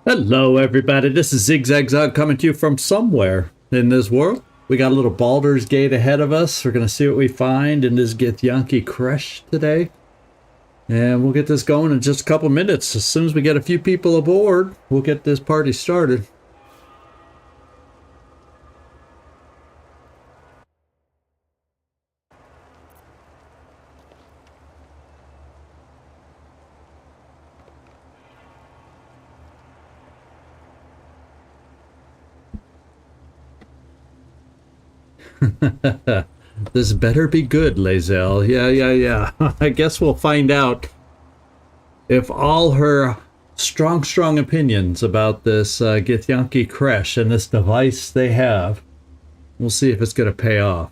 Hello everybody, this is Zigzagzog coming to you from somewhere in this world. We got a little Baldur's Gate ahead of us. We're going to see what we find in this Githyanki Creche today. And we'll get this going in just a couple minutes. As soon as we get a few people aboard, we'll get this party started. This better be good, Lae'zel. Yeah. I guess we'll find out if all her strong opinions about this Githyanki Creche and this device they have, we'll see if it's going to pay off.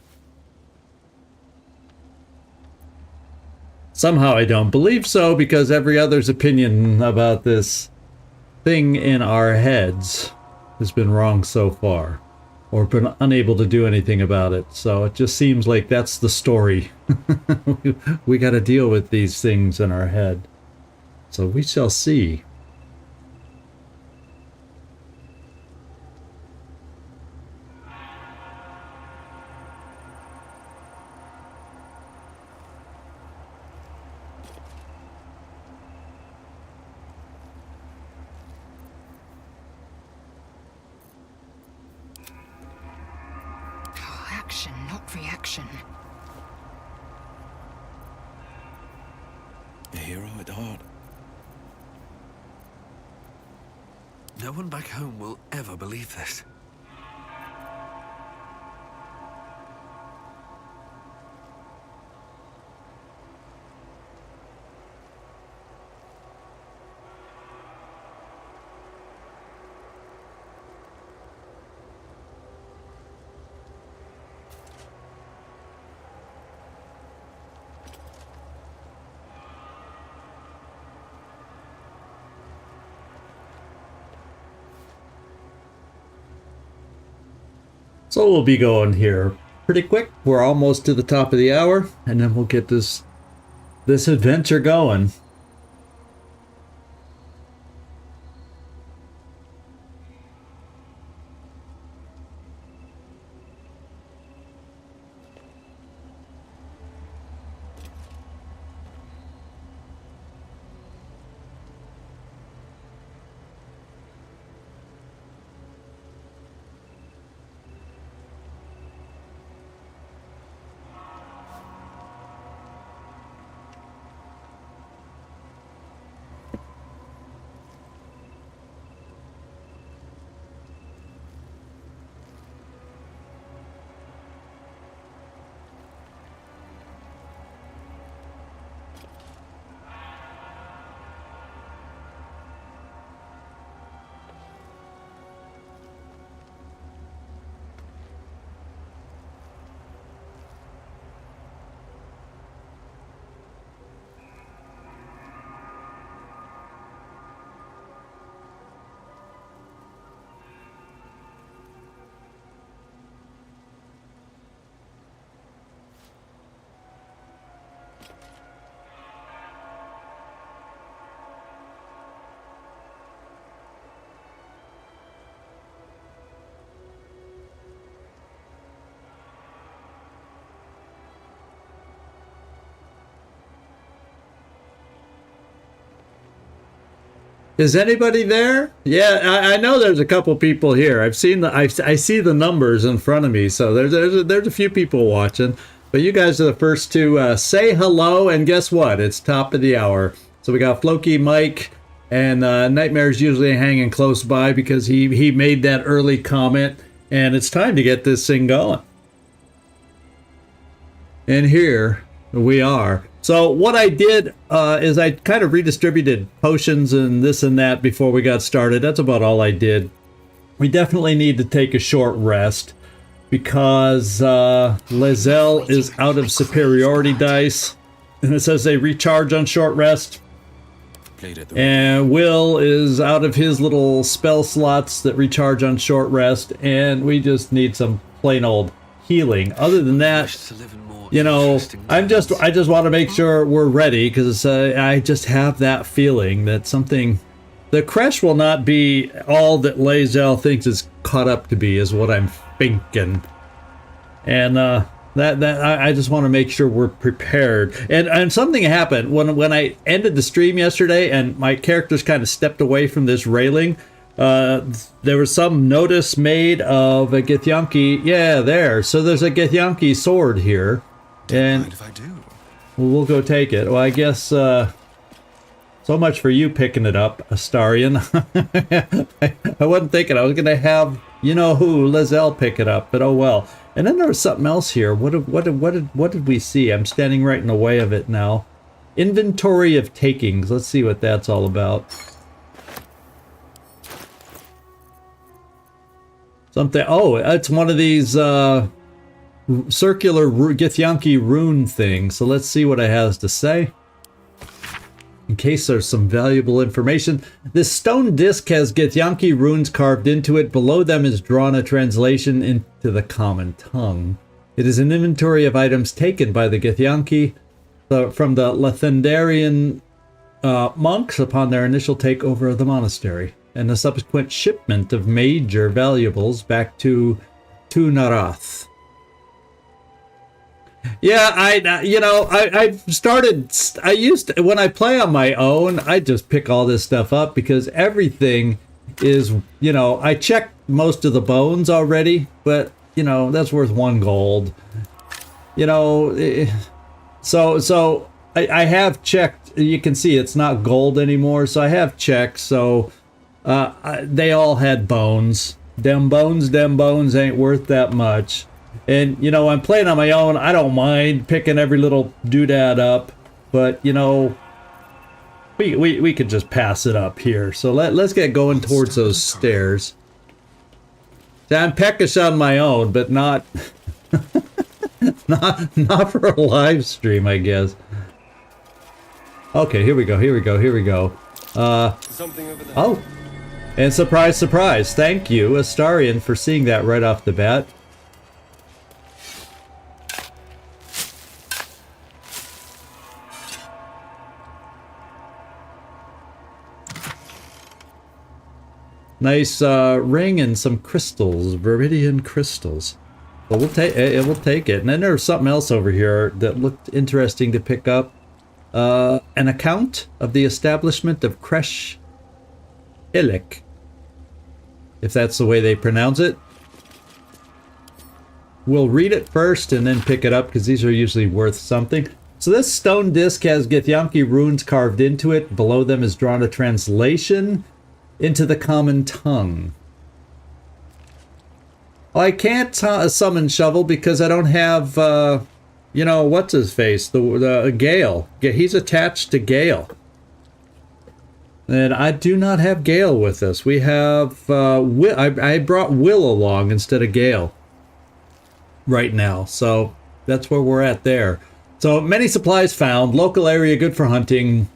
Somehow I don't believe so, because every other's opinion about this thing in our heads has been wrong so far, or been unable to do anything about it. So it just seems like that's the story. we got to deal with these things in our head. So we shall see. Action, not reaction. A hero at heart. No one back home will ever believe this. So we'll be going here pretty quick. We're almost to the top of the hour, and then we'll get this adventure going. Is anybody there? Yeah, I know there's a couple people here. I've seen I see the numbers in front of me, so there's a few people watching. But you guys are the first to say hello, and guess what? It's top of the hour. So we got Floki, Mike, and Nightmare's usually hanging close by because he made that early comment, and it's time to get this thing going. And here we are. So what I did is I kind of redistributed potions and this and that before we got started. That's about all I did. We definitely need to take a short rest because Lae'zel is out of superiority dice. And it says they recharge on short rest. And Will is out of his little spell slots that recharge on short rest. And we just need some plain old healing. Other than that, you know, I just want to make sure we're ready, because I just have that feeling that something the Creche will not be all that Lae'zel thinks it's caught up to be, is what I'm thinking. And I just want to make sure we're prepared. And something happened when I ended the stream yesterday, and my characters kind of stepped away from this railing. There was some notice made of a Githyanki. Yeah, there. So there's a Githyanki sword here, and Mind if I do? we'll go take it. Well, I guess. So much for you picking it up, Astarion. I wasn't thinking I was going to have, you know who, Lae'zel pick it up, but oh well. And then there was something else here. What did we see? I'm standing right in the way of it now. Inventory of takings. Let's see what that's all about. Something. Oh, it's one of these circular Githyanki rune things. So let's see what it has to say. In case there's some valuable information. This stone disc has Githyanki runes carved into it. Below them is drawn a translation into the common tongue. It is an inventory of items taken by the Githyanki from the Lethendarian monks upon their initial takeover of the monastery, and the subsequent shipment of major valuables back to Narath. Yeah, when I play on my own, I just pick all this stuff up because everything is, I checked most of the bones already, but, that's worth 1 gold. So I have checked. You can see it's not gold anymore, so I have checked. So they all had bones. Them bones ain't worth that much. And, I'm playing on my own. I don't mind picking every little doodad up. But, we could just pass it up here. So let's get going towards those stairs. See, I'm peckish on my own, but not... not for a live stream, I guess. Okay, here we go. Something over there. Oh. And surprise, surprise. Thank you, Astarion, for seeing that right off the bat. Nice ring and some crystals, viridian crystals. Well, we'll take it. And then there's something else over here that looked interesting to pick up. An account of the establishment of Creche Illic, if that's the way they pronounce it. We'll read it first and then pick it up because these are usually worth something. So this stone disc has Githyanki runes carved into it. Below them is drawn a translation into the common tongue. I can't summon Shovel because I don't have, what's his face? The Gale. He's attached to Gale. And I do not have Gale with us. We have, I brought Will along instead of Gale right now. So that's where we're at there. So many supplies found. Local area good for hunting.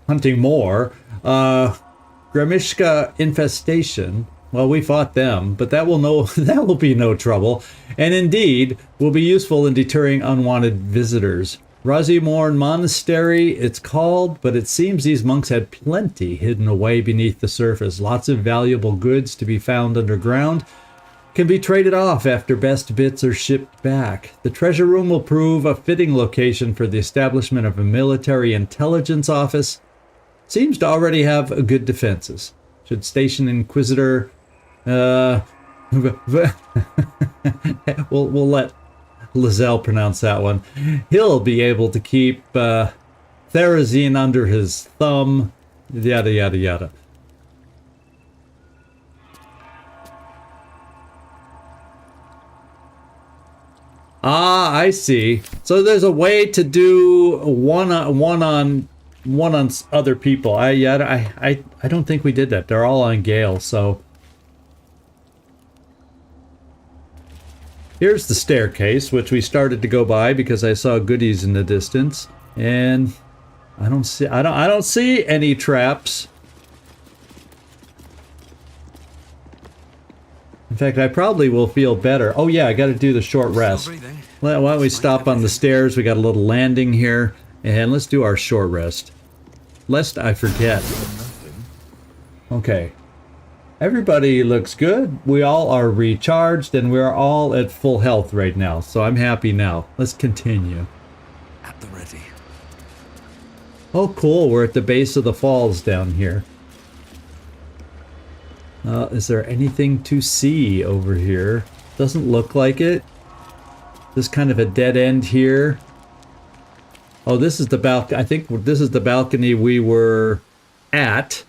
Hunting more. Gramishka infestation. Well, we fought them, but that will be no trouble, and indeed will be useful in deterring unwanted visitors. Razimorn Monestary, it's called, but it seems these monks had plenty hidden away beneath the surface. Lots of valuable goods to be found underground can be traded off after best bits are shipped back. The treasure room will prove a fitting location for the establishment of a military intelligence office. Seems to already have good defenses. Should station Inquisitor... we'll let Lae'zel pronounce that one. He'll be able to keep Therazine under his thumb. Yada, yada, yada. Ah, I see. So there's a way to do one on other people. I don't think we did that. They're all on Gale, so here's the staircase, which we started to go by because I saw goodies in the distance, and I don't see any traps. In fact, I probably will feel better. Oh yeah, I got to do the short rest. Why don't we stop on the stairs? We got a little landing here, and let's do our short rest. Lest I forget. Okay. Everybody looks good. We all are recharged and we're all at full health right now. So I'm happy now. Let's continue. At the ready. Oh, cool. We're at the base of the falls down here. Is there anything to see over here? Doesn't look like it. This kind of a dead end here. Oh, this is the balcony. I think this is the balcony we were at.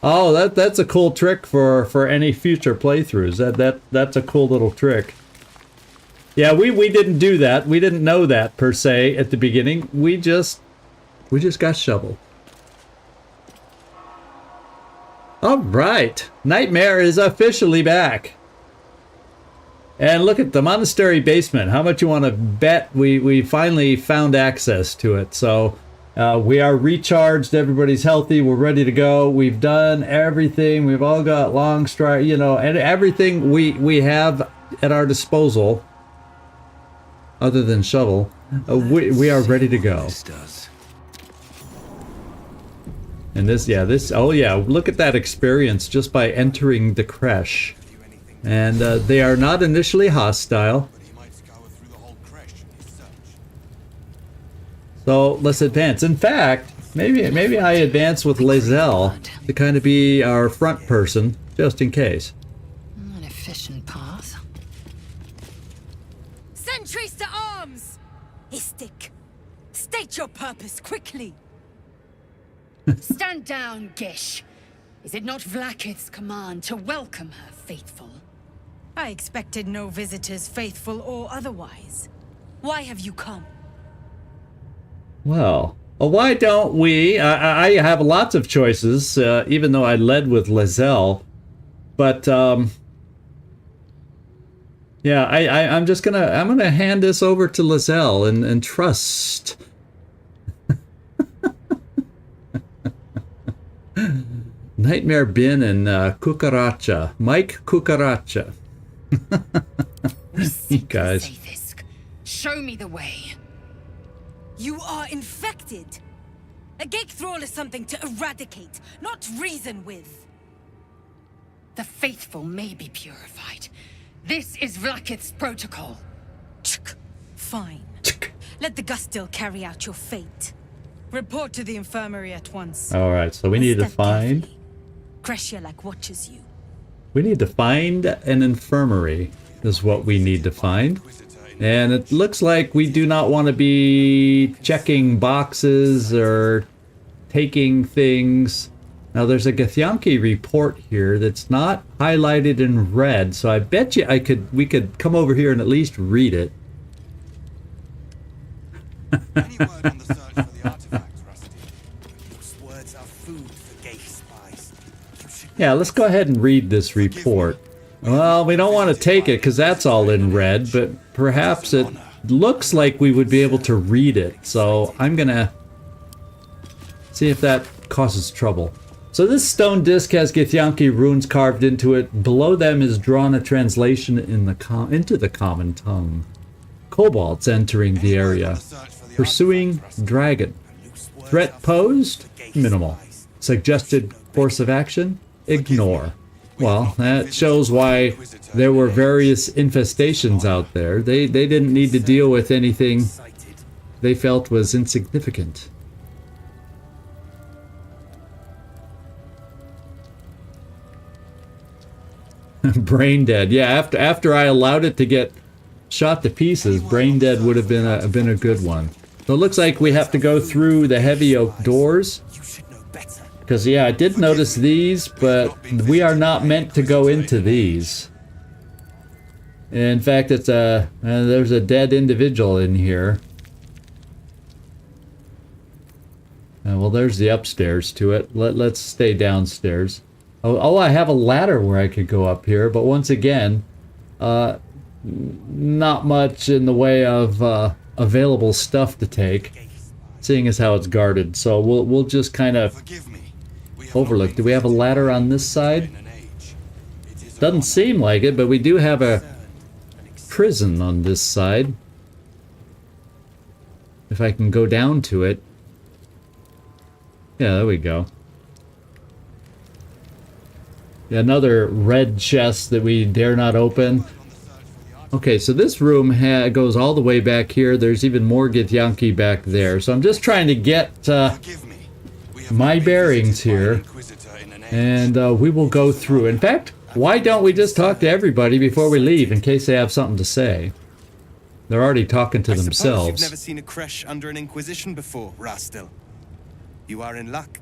Oh, that's a cool trick for any future playthroughs. That's a cool little trick. Yeah, we didn't do that. We didn't know that per se at the beginning. We just got shoveled. All right, Nightmare is officially back. And look at the monastery basement. How much you want to bet we finally found access to it? So we are recharged. Everybody's healthy. We're ready to go. We've done everything. We've all got long stride, you know, and everything we have at our disposal, other than shovel. We are ready to go. And this, oh yeah, look at that experience just by entering the creche. And they are not initially hostile. So let's advance. In fact, maybe I advance with Lae'zel to kind of be our front person, just in case. An efficient path. Sentries to arms! Istik, state your purpose quickly. Stand down, Gish. Is it not Vlaakith's command to welcome her faithful? I expected no visitors, faithful or otherwise. Why have you come? Well, why don't we? I have lots of choices, even though I led with Lae'zel. But yeah, I'm just gonna hand this over to Lae'zel and trust. Nightmare Bin and Cucaracha. Mike Cucaracha. You guys. Show me the way. You are infected. A gate thrall is something to eradicate, not reason with. The faithful may be purified. This is Vlaakith's protocol. Fine. Let the Gustil carry out your fate. Report to the infirmary at once. Alright, so we need to find... Creche like watches you. We need to find an infirmary, is what we need to find. And it looks like we do not want to be checking boxes or taking things. Now there's a Githyanki report here that's not highlighted in red, so I bet you we could come over here and at least read it. Any word on the search for the artifact, Rusty? Those words are food for gay spies. Yeah, let's go ahead and read this report. Well, we don't want to take it because that's all in red, but perhaps it looks like we would be able to read it. So I'm gonna see if that causes trouble. So this stone disc has Githyanki runes carved into it. Below them is drawn a translation into the common tongue. Kobolds entering the area. Pursuing dragon. Threat posed? Minimal. Suggested course of action? Ignore. Well, that shows why there were various infestations out there. They didn't need to deal with anything they felt was insignificant. Brain dead. Yeah, after I allowed it to get shot to pieces, brain dead would have been a good one. So it looks like we have to go through the heavy oak doors. Because, yeah, I did notice these, but we are not meant to go into these. In fact, it's there's a dead individual in here. Well, there's the upstairs to it. Let's stay downstairs. Oh, I have a ladder where I could go up here, but once again, not much in the way of available stuff to take, seeing as how it's guarded. So we'll just kind of overlook. Do we have a ladder on this side? Doesn't seem like it, but we do have a prison on this side. If I can go down to it. Yeah, there we go. Another red chest that we dare not open. Okay, so this room goes all the way back here. There's even more Githyanki back there. So I'm just trying to get my bearings here. And we will go through. In fact, why don't we just talk to everybody before we leave in case they have something to say? They're already talking to themselves. You've never seen a creche under an Inquisition before, Rastil. You are in luck.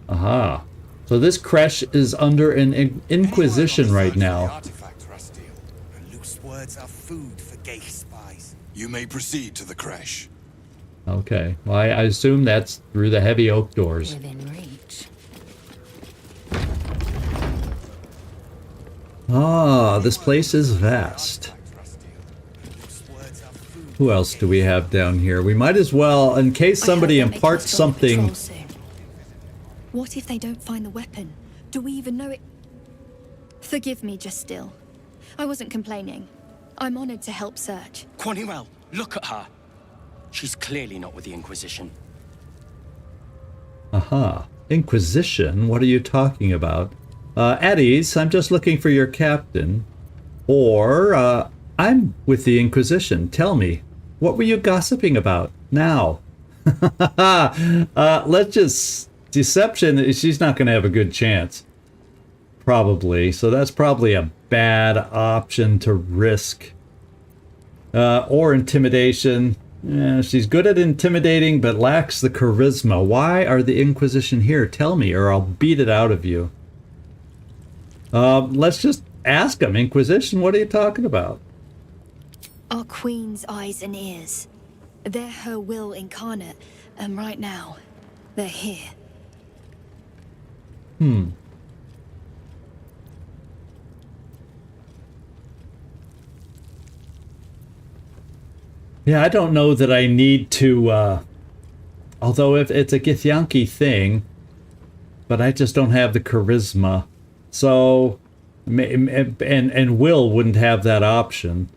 Aha. So this creche is under an Inquisition right now. Loose words are food for gay spies. You may proceed to the creche. Okay. Well, I assume that's through the heavy oak doors. Within reach. Ah, this place is vast. Who else do we have down here? We might as well, in case somebody imparts something. What if they don't find the weapon? Do we even know it? Forgive me, just still. I wasn't complaining. I'm honored to help search. Quaniwell, look at her. She's clearly not with the Inquisition. Aha. Inquisition? What are you talking about? At ease, I'm just looking for your captain. Or, I'm with the Inquisition. Tell me, what were you gossiping about now? Let's just... Deception, she's not going to have a good chance. Probably. So that's probably a bad option to risk. Or intimidation. She's good at intimidating, but lacks the charisma. Why are the Inquisition here? Tell me, or I'll beat it out of you. Let's just ask them. Inquisition, what are you talking about? Our Queen's eyes and ears. They're her will incarnate, and right now, they're here. Yeah, I don't know that I need to, although if it's a Githyanki thing, but I just don't have the charisma. So, and Will wouldn't have that option,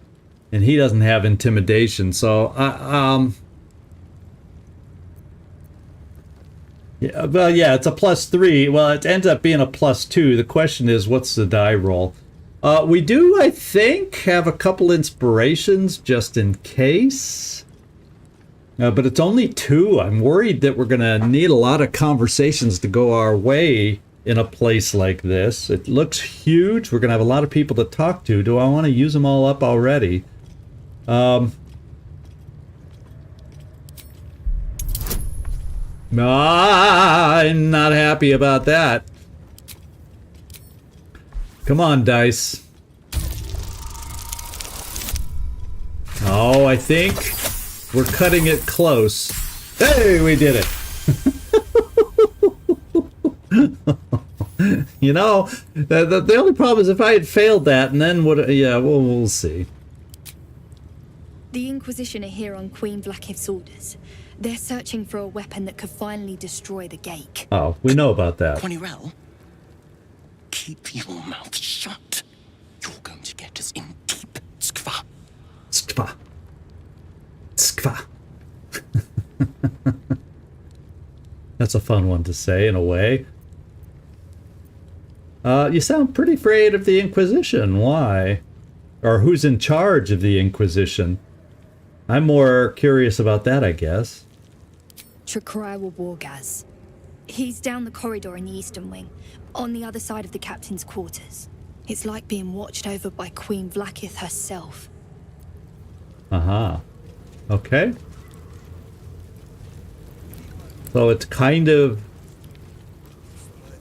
and he doesn't have intimidation. So, yeah, well, yeah, it's a +3. Well, it ends up being a +2. The question is, what's the die roll? We do, I think, have a couple inspirations just in case. But it's only 2. I'm worried that we're going to need a lot of conversations to go our way in a place like this. It looks huge. We're going to have a lot of people to talk to. Do I want to use them all up already? I'm not happy about that. Come on, dice. Oh, I think we're cutting it close. Hey, we did it. You know, the only problem is if I had failed that, and then what? Yeah, well, we'll see. The Inquisition are here on Queen Vlakiv's orders. They're searching for a weapon that could finally destroy the Gake. Oh, we know about that. Quaniwell, keep your mouth shut. You're going to get us in deep. Skva. Skva. Skva. That's a fun one to say in a way. You sound pretty afraid of the Inquisition. Why? Or who's in charge of the Inquisition? I'm more curious about that, I guess. Chakrai Wargaz. He's down the corridor in the eastern wing, on the other side of the captain's quarters. It's like being watched over by Queen Vlakith herself. Aha. Okay. So it's kind of...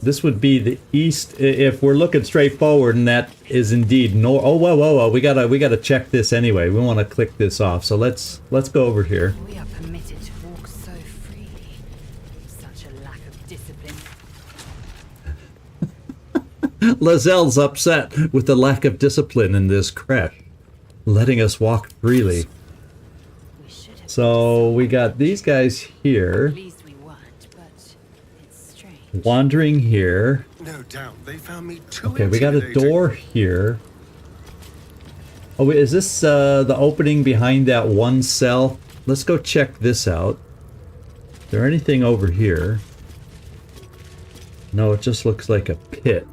This would be the east, if we're looking straight forward, and that is indeed north. Oh, whoa. We gotta check this anyway. We want to click this off. So let's go over here. We are permitted to walk so freely. Such a lack of discipline. Lae'zel's upset with the lack of discipline in this creche, letting us walk freely. We should have So we got these guys here, At least we weren't, but it's strange. wandering here. No doubt they found me too Okay, we got a intimidating. door here. Oh, wait, is this the opening behind that one cell? Let's go check this out. Is there anything over here? No, it just looks like a pit.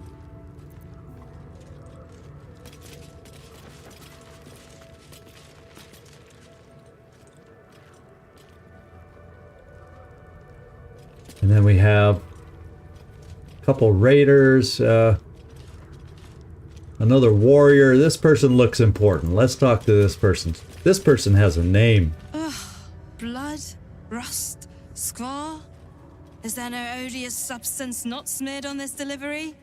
And then we have a couple raiders, another warrior. This person looks important. Let's talk to this person. This person has a name. Ugh. Blood? Rust? Squall? Is there no odious substance not smeared on this delivery?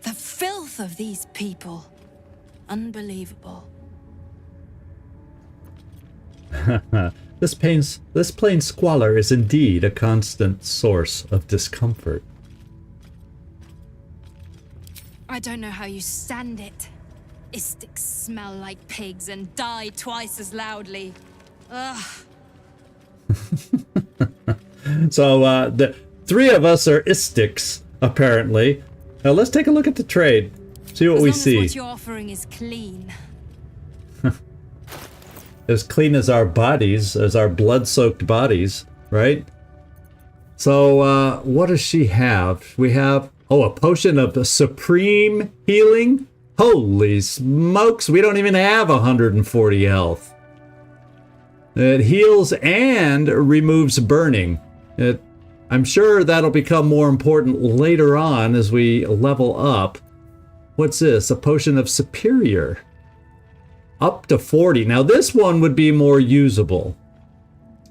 The filth of these people. Unbelievable. This plain squalor is indeed a constant source of discomfort. I don't know how you stand it. Istics smell like pigs and die twice as loudly. Ugh. So, the three of us are Istics, apparently. Now let's take a look at the trade. See what we see. As long as what you're offering is clean. As clean as our bodies, as our blood-soaked bodies, right? So, what does she have? We have, oh, a potion of supreme healing? Holy smokes, we don't even have 140 health. It heals and removes burning. I'm sure that'll become more important later on as we level up. What's this? A potion of superior. Up to 40. Now this one would be more usable.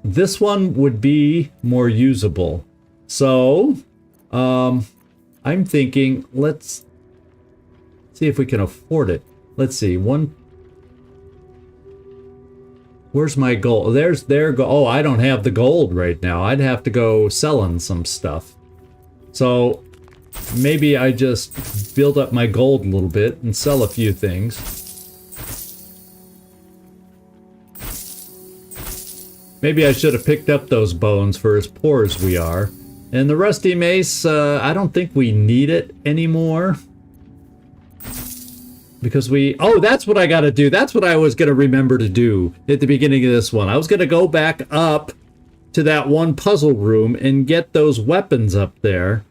This one would be more usable. So, I'm thinking, let's see if we can afford it. Let's see, where's my gold? There's their gold. Oh, I don't have the gold right now. I'd have to go selling some stuff. So, maybe I just build up my gold a little bit and sell a few things. Maybe I should have picked up those bones for as poor as we are. And the rusty mace, I don't think we need it anymore. Because oh, that's what I gotta do. That's what I was gonna remember to do at the beginning of this one. I was gonna go back up to that one puzzle room and get those weapons up there.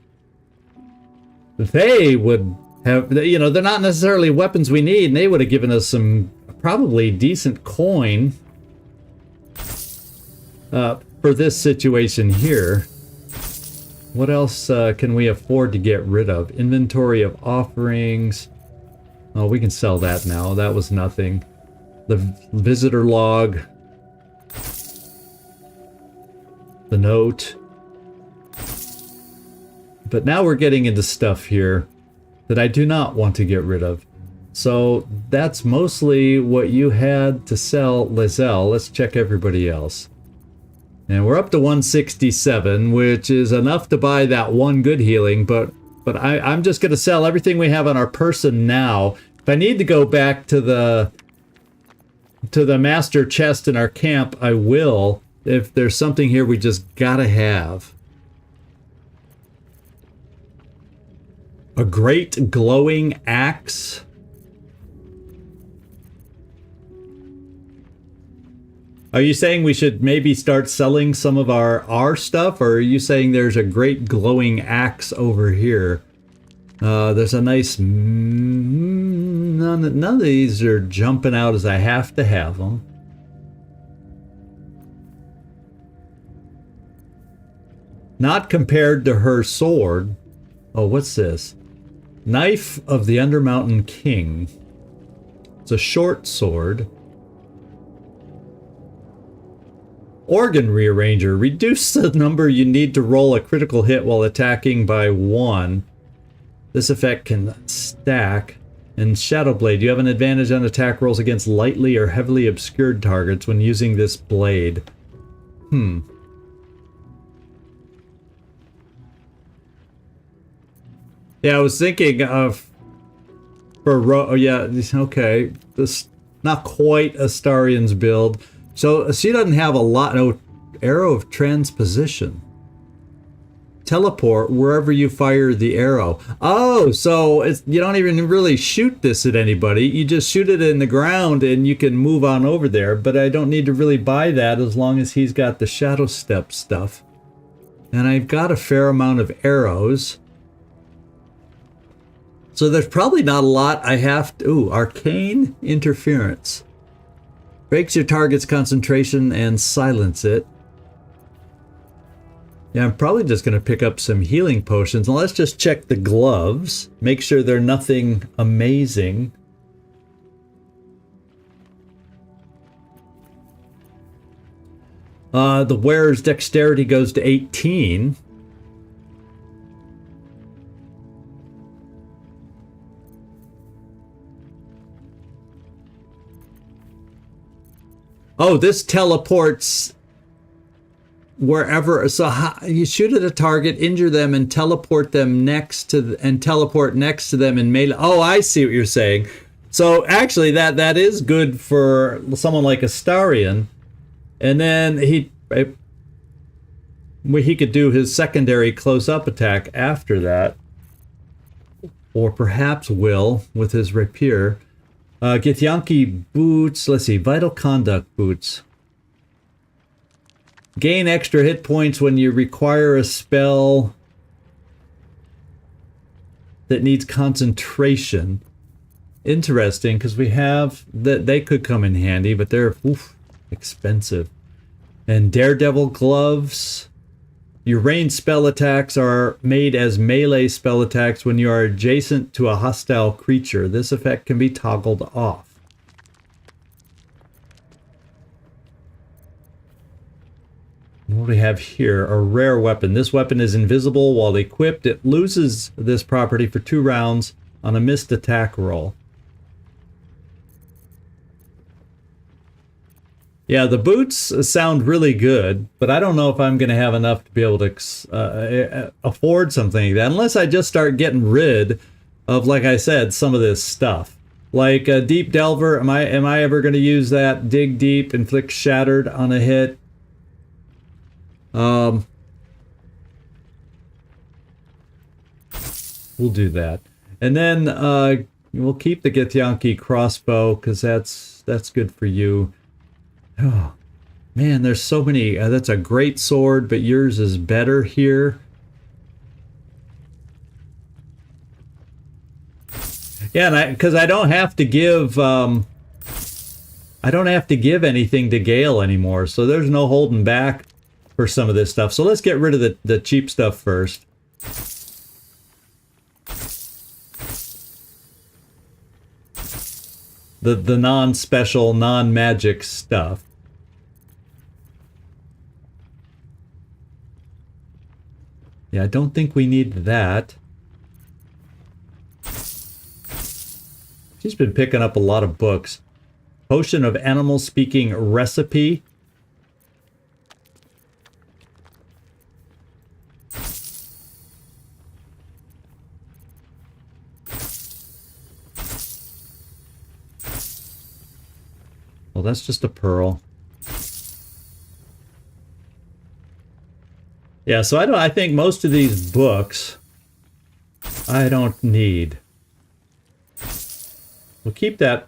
They would have, you know, they're not necessarily weapons we need, and they would have given us some probably decent coin. For this situation here. What else can we afford to get rid of? Inventory of offerings. Oh, we can sell that now. That was nothing. The visitor log. The note. But now we're getting into stuff here that I do not want to get rid of. So that's mostly what you had to sell, Lae'zel. Let's check everybody else. And we're up to 167, which is enough to buy that one good healing, but I'm just going to sell everything we have on our person now. If I need to go back to the master chest in our camp, I will. If there's something here we just gotta have. A great glowing axe. Are you saying we should maybe start selling some of our stuff, or are you saying there's a great glowing axe over here? There's a nice... None of these are jumping out as I have to have them. Not compared to her sword. Oh, what's this? Knife of the Undermountain King. It's a short sword. Organ Rearranger. Reduce the number you need to roll a critical hit while attacking by 1. This effect can stack. And Shadowblade. You have an advantage on attack rolls against lightly or heavily obscured targets when using this blade. Yeah, I was thinking of... oh yeah, okay. This not quite Astarion's build. So she doesn't have a lot. No, arrow of transposition. Teleport wherever you fire the arrow. Oh, so you don't even really shoot this at anybody. You just shoot it in the ground and you can move on over there. But I don't need to really buy that as long as he's got the shadow step stuff. And I've got a fair amount of arrows. So there's probably not a lot I have to... Ooh, arcane interference. Breaks your target's concentration and silence it. Yeah, I'm probably just going to pick up some healing potions. And let's just check the gloves. Make sure they're nothing amazing. The wearer's dexterity goes to 18. Oh, this teleports wherever. So you shoot at a target, injure them, and teleport them next to teleport next to them in melee. Oh, I see what you're saying. So actually, that is good for someone like Astarion. And then he could do his secondary close-up attack after that. Or perhaps will with his rapier. Githyanki boots. Let's see. Vital conduct boots. Gain extra hit points when you require a spell that needs concentration. Interesting, because we have that they could come in handy, but they're expensive. And Daredevil gloves. Your ranged spell attacks are made as melee spell attacks when you are adjacent to a hostile creature. This effect can be toggled off. What do we have here? A rare weapon. This weapon is invisible while equipped. It loses this property for 2 rounds on a missed attack roll. Yeah, the boots sound really good, but I don't know if I'm going to have enough to be able to afford something like that, unless I just start getting rid of, like I said, some of this stuff. Like Deep Delver, am I ever going to use that? Dig Deep, inflict Shattered on a hit. We'll do that. And then we'll keep the Githyanki crossbow, because that's good for you. Oh, man, there's so many. That's a great sword, but yours is better here. Yeah, because I don't have to give anything to Gale anymore, so there's no holding back for some of this stuff. So let's get rid of the cheap stuff first. The non-special, non-magic stuff. Yeah, I don't think we need that. She's been picking up a lot of books. Potion of Animal Speaking Recipe. Well, that's just a pearl. Yeah, so I think most of these books I don't need. We'll keep that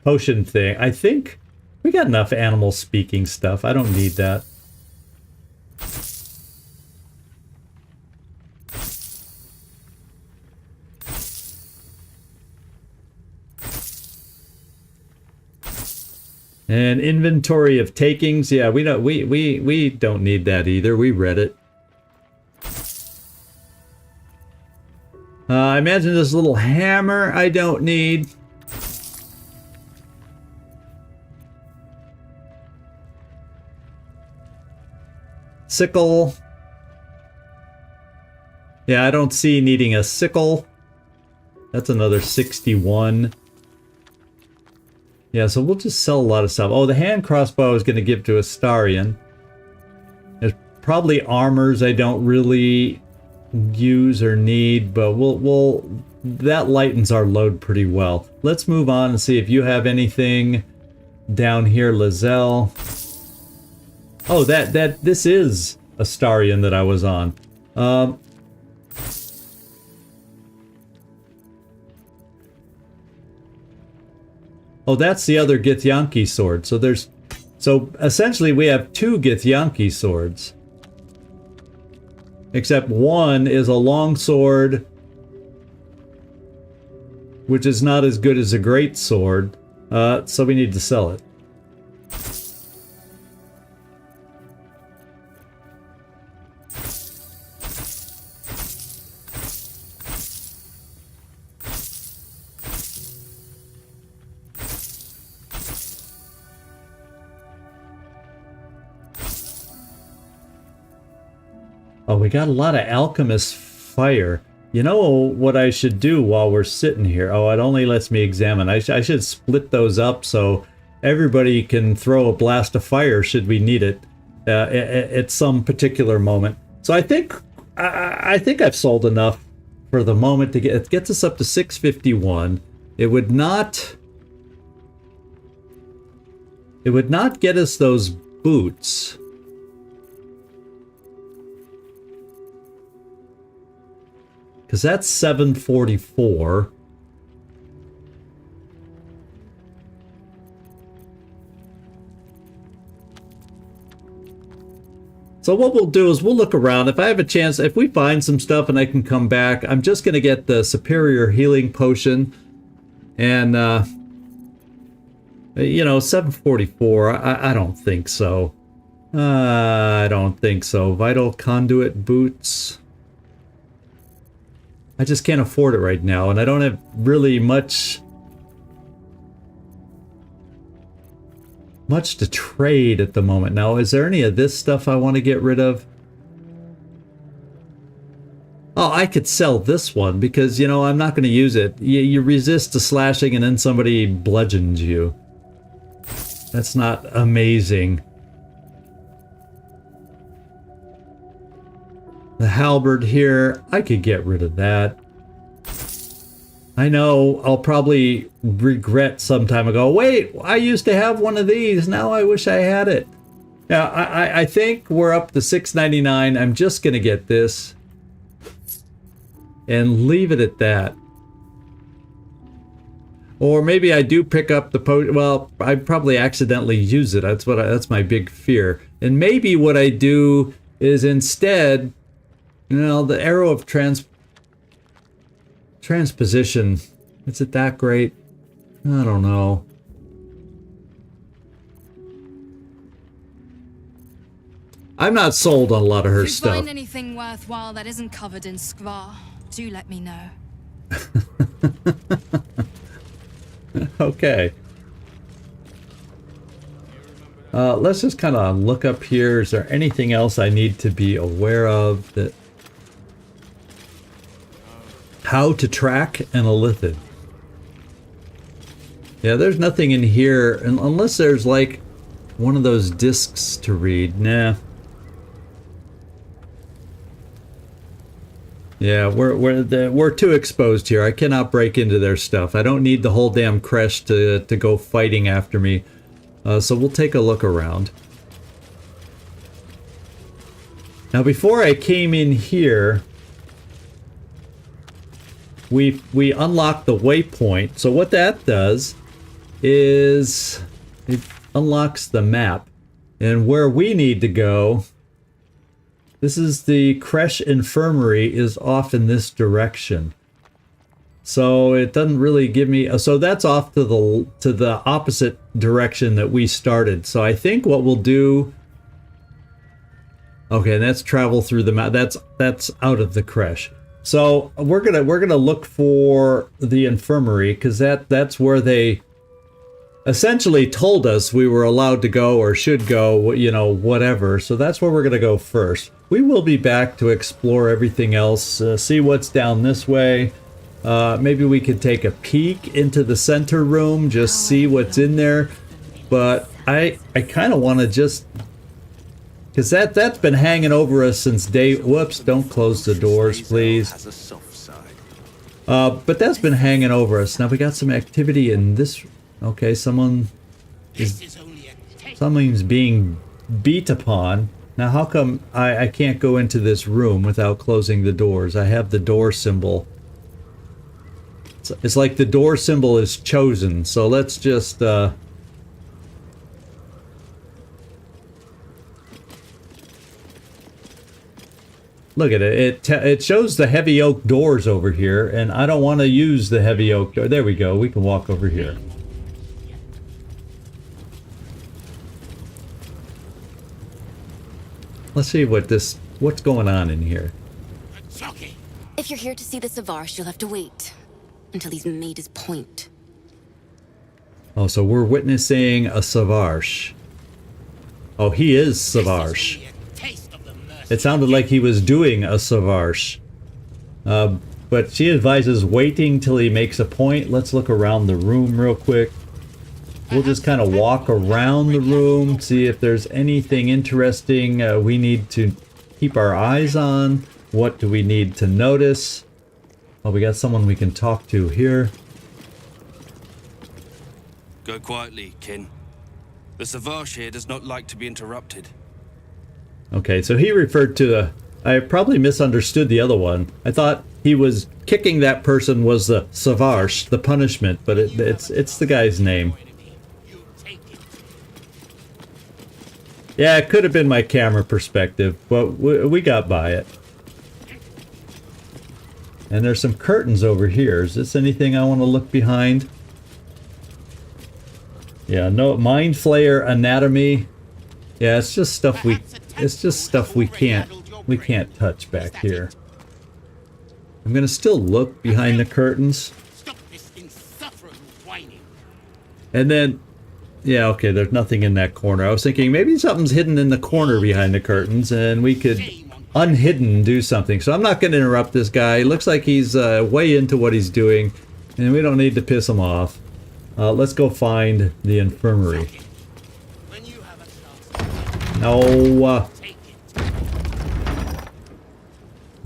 potion thing. I think we got enough animal speaking stuff. I don't need that. And inventory of takings. Yeah, we don't need that either. We read it. I imagine this little hammer I don't need. Sickle. Yeah, I don't see needing a sickle. That's another 61. Yeah, so we'll just sell a lot of stuff. Oh, the hand crossbow is going to give to Astarion. There's probably armors I don't really use or need, but that lightens our load pretty well. Let's move on and see if you have anything down here, Lae'zel. Oh, this is Astarion that I was on. Oh, that's the other Githyanki sword. So essentially we have 2 Githyanki swords. Except one is a longsword, which is not as good as a great sword. So we need to sell it. Oh, we got a lot of alchemist fire. You know what I should do while we're sitting here? Oh, it only lets me examine. I should split those up so everybody can throw a blast of fire should we need it at some particular moment. So I think I've sold enough for the moment to it gets us up to 651. It would not get us those boots. Because that's 744. So what we'll do is we'll look around. If I have a chance, if we find some stuff and I can come back, I'm just going to get the superior healing potion. And, you know, 744, I don't think so. I don't think so. Vital conduit boots. I just can't afford it right now, and I don't have really much to trade at the moment. Now, is there any of this stuff I want to get rid of? Oh, I could sell this one because, you know, I'm not going to use it. You resist the slashing and then somebody bludgeons you. That's not amazing. The halberd here, I could get rid of that. I know I'll probably regret some time ago, wait, I used to have one of these, now I wish I had it. Yeah, I think we're up to $6.99. I'm just going to get this and leave it at that. Or maybe I do pick up the potion. Well, I probably accidentally use it. That's my big fear. And maybe what I do is instead, you know, the arrow of transposition, is it that great? I don't know. I'm not sold on a lot of her If you stuff. find anything worthwhile that isn't covered in skvar, do let me know. Okay. Let's just kind of look up here. Is there anything else I need to be aware of? That how to track an elithid. Yeah, there's nothing in here unless there's like one of those discs to read. Nah. Yeah, we're too exposed here. I cannot break into their stuff. I don't need the whole damn Creche to go fighting after me. So we'll take a look around. Now, before I came in here, we unlocked the waypoint. So what that does is it unlocks the map, and where we need to go. This is the Creche Infirmary is off in this direction. So it doesn't really give me, so that's off to the opposite direction that we started. So I think what we'll do, okay, that's travel through the map. That's out of the Creche. So we're gonna look for the infirmary because that's where they essentially told us we were allowed to go or should go, you know, whatever. So that's where we're gonna go first. We will be back to explore everything else, see what's down this way. Maybe we could take a peek into the center room, just see what's in there. But I kind of want to just, because that's been hanging over us since day. Whoops! Don't close the doors, please. But that's been hanging over us. Now we got some activity in this. Okay, someone's being beat upon. Now how come I can't go into this room without closing the doors? I have the door symbol. It's like the door symbol is chosen. So let's just Look at it. It shows the heavy oak doors over here, and I don't want to use the heavy oak door. There we go. We can walk over here. Let's see what's going on in here. If you're here to see the Savarsh, you'll have to wait until he's made his point. Oh, so we're witnessing a Savarsh. Oh, he is Savarsh. It sounded like he was doing a Savarsh. But she advises waiting till he makes a point. Let's look around the room real quick. We'll just kind of walk around the room, see if there's anything interesting we need to keep our eyes on. What do we need to notice? Oh, we got someone we can talk to here. Go quietly, kin. The Savarsh here does not like to be interrupted. Okay, so he referred to I probably misunderstood the other one. I thought he was kicking that person was the Savarsh, the punishment, but it's the guy's name. Yeah, it could have been my camera perspective, but we got by it. And there's some curtains over here. Is this anything I want to look behind? Yeah, no, Mind Flayer Anatomy. Yeah, it's just stuff we can't touch back here. I'm gonna still look behind the curtains. And then, yeah, okay, there's nothing in that corner. I was thinking maybe something's hidden in the corner behind the curtains and we could unhidden do something. So I'm not gonna interrupt this guy. Looks like he's way into what he's doing and we don't need to piss him off. Let's go find the infirmary. No,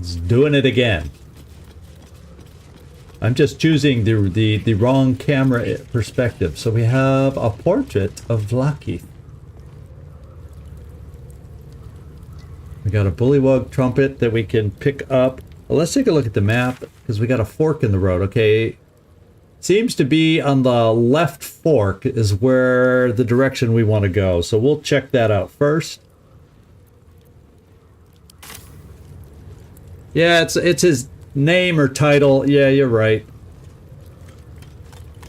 it's doing it again. I'm just choosing the wrong camera perspective. So we have a portrait of Vlaakith. We got a bullywug trumpet that we can pick up. Well, let's take a look at the map because we got a fork in the road. Okay, seems to be on the left fork is where the direction we want to go. So we'll check that out first. Yeah, it's his name or title. Yeah, you're right.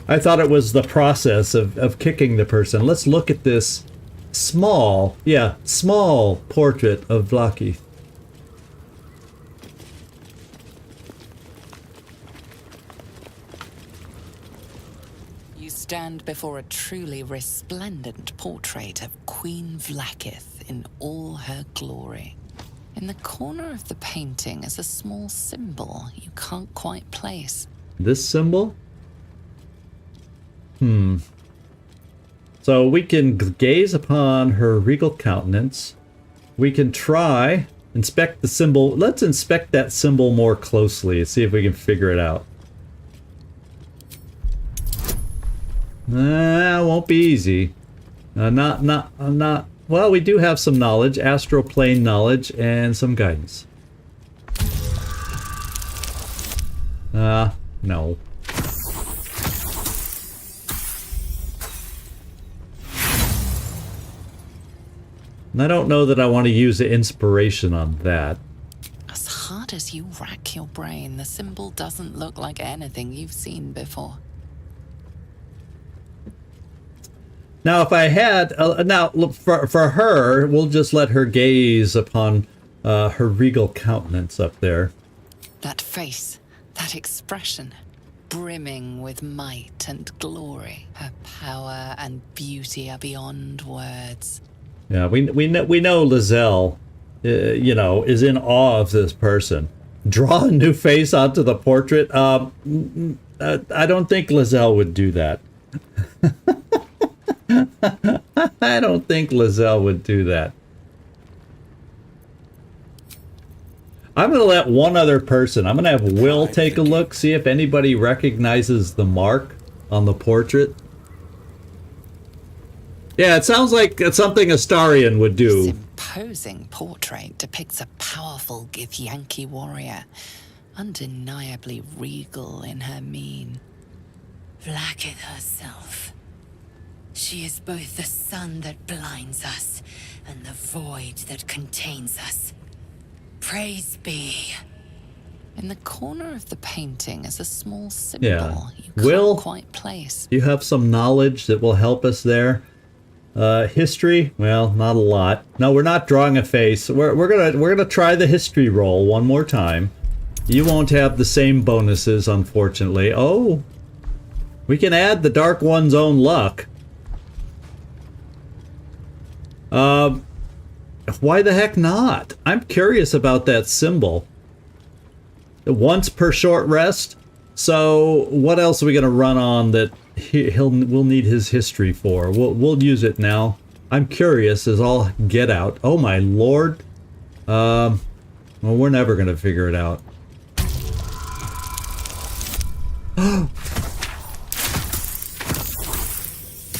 I thought it was the process of kicking the person. Let's look at this small portrait of Vlaakith. You stand before a truly resplendent portrait of Queen Vlaakith in all her glory. In the corner of the painting is a small symbol you can't quite place. This symbol? So we can gaze upon her regal countenance. We can inspect the symbol. Let's inspect that symbol more closely and see if we can figure it out. Won't be easy. Well, we do have some knowledge, astral plane knowledge, and some guidance. No. And I don't know that I want to use the inspiration on that. As hard as you rack your brain, the symbol doesn't look like anything you've seen before. Now, if I had... now, look, for her, we'll just let her gaze upon her regal countenance up there. That face, that expression, brimming with might and glory. Her power and beauty are beyond words. Yeah, we know Lae'zel, is in awe of this person. Draw a new face onto the portrait? I don't think Lae'zel would do that. I don't think Lae'zel would do that. I'm going to let one other person, I'm going to have Will take a look, see if anybody recognizes the mark on the portrait. Yeah, it sounds like it's something Astarion would do. This imposing portrait depicts a powerful Githyanki warrior, undeniably regal in her mien. Vlaakith herself. She is both the sun that blinds us and the void that contains us. Praise be. In the corner of the painting is a small symbol you Will, can't quite place. you have some knowledge that will help us there? History? Well, not a lot. No, we're not drawing a face. We're gonna try the history roll one more time. You won't have the same bonuses, unfortunately. Oh, we can add the Dark One's own luck. Why the heck not? I'm curious about that symbol. Once per short rest. So what else are we gonna run on that we'll need his history for? We'll use it now. I'm curious as all get out. Oh my lord. Well, we're never gonna figure it out.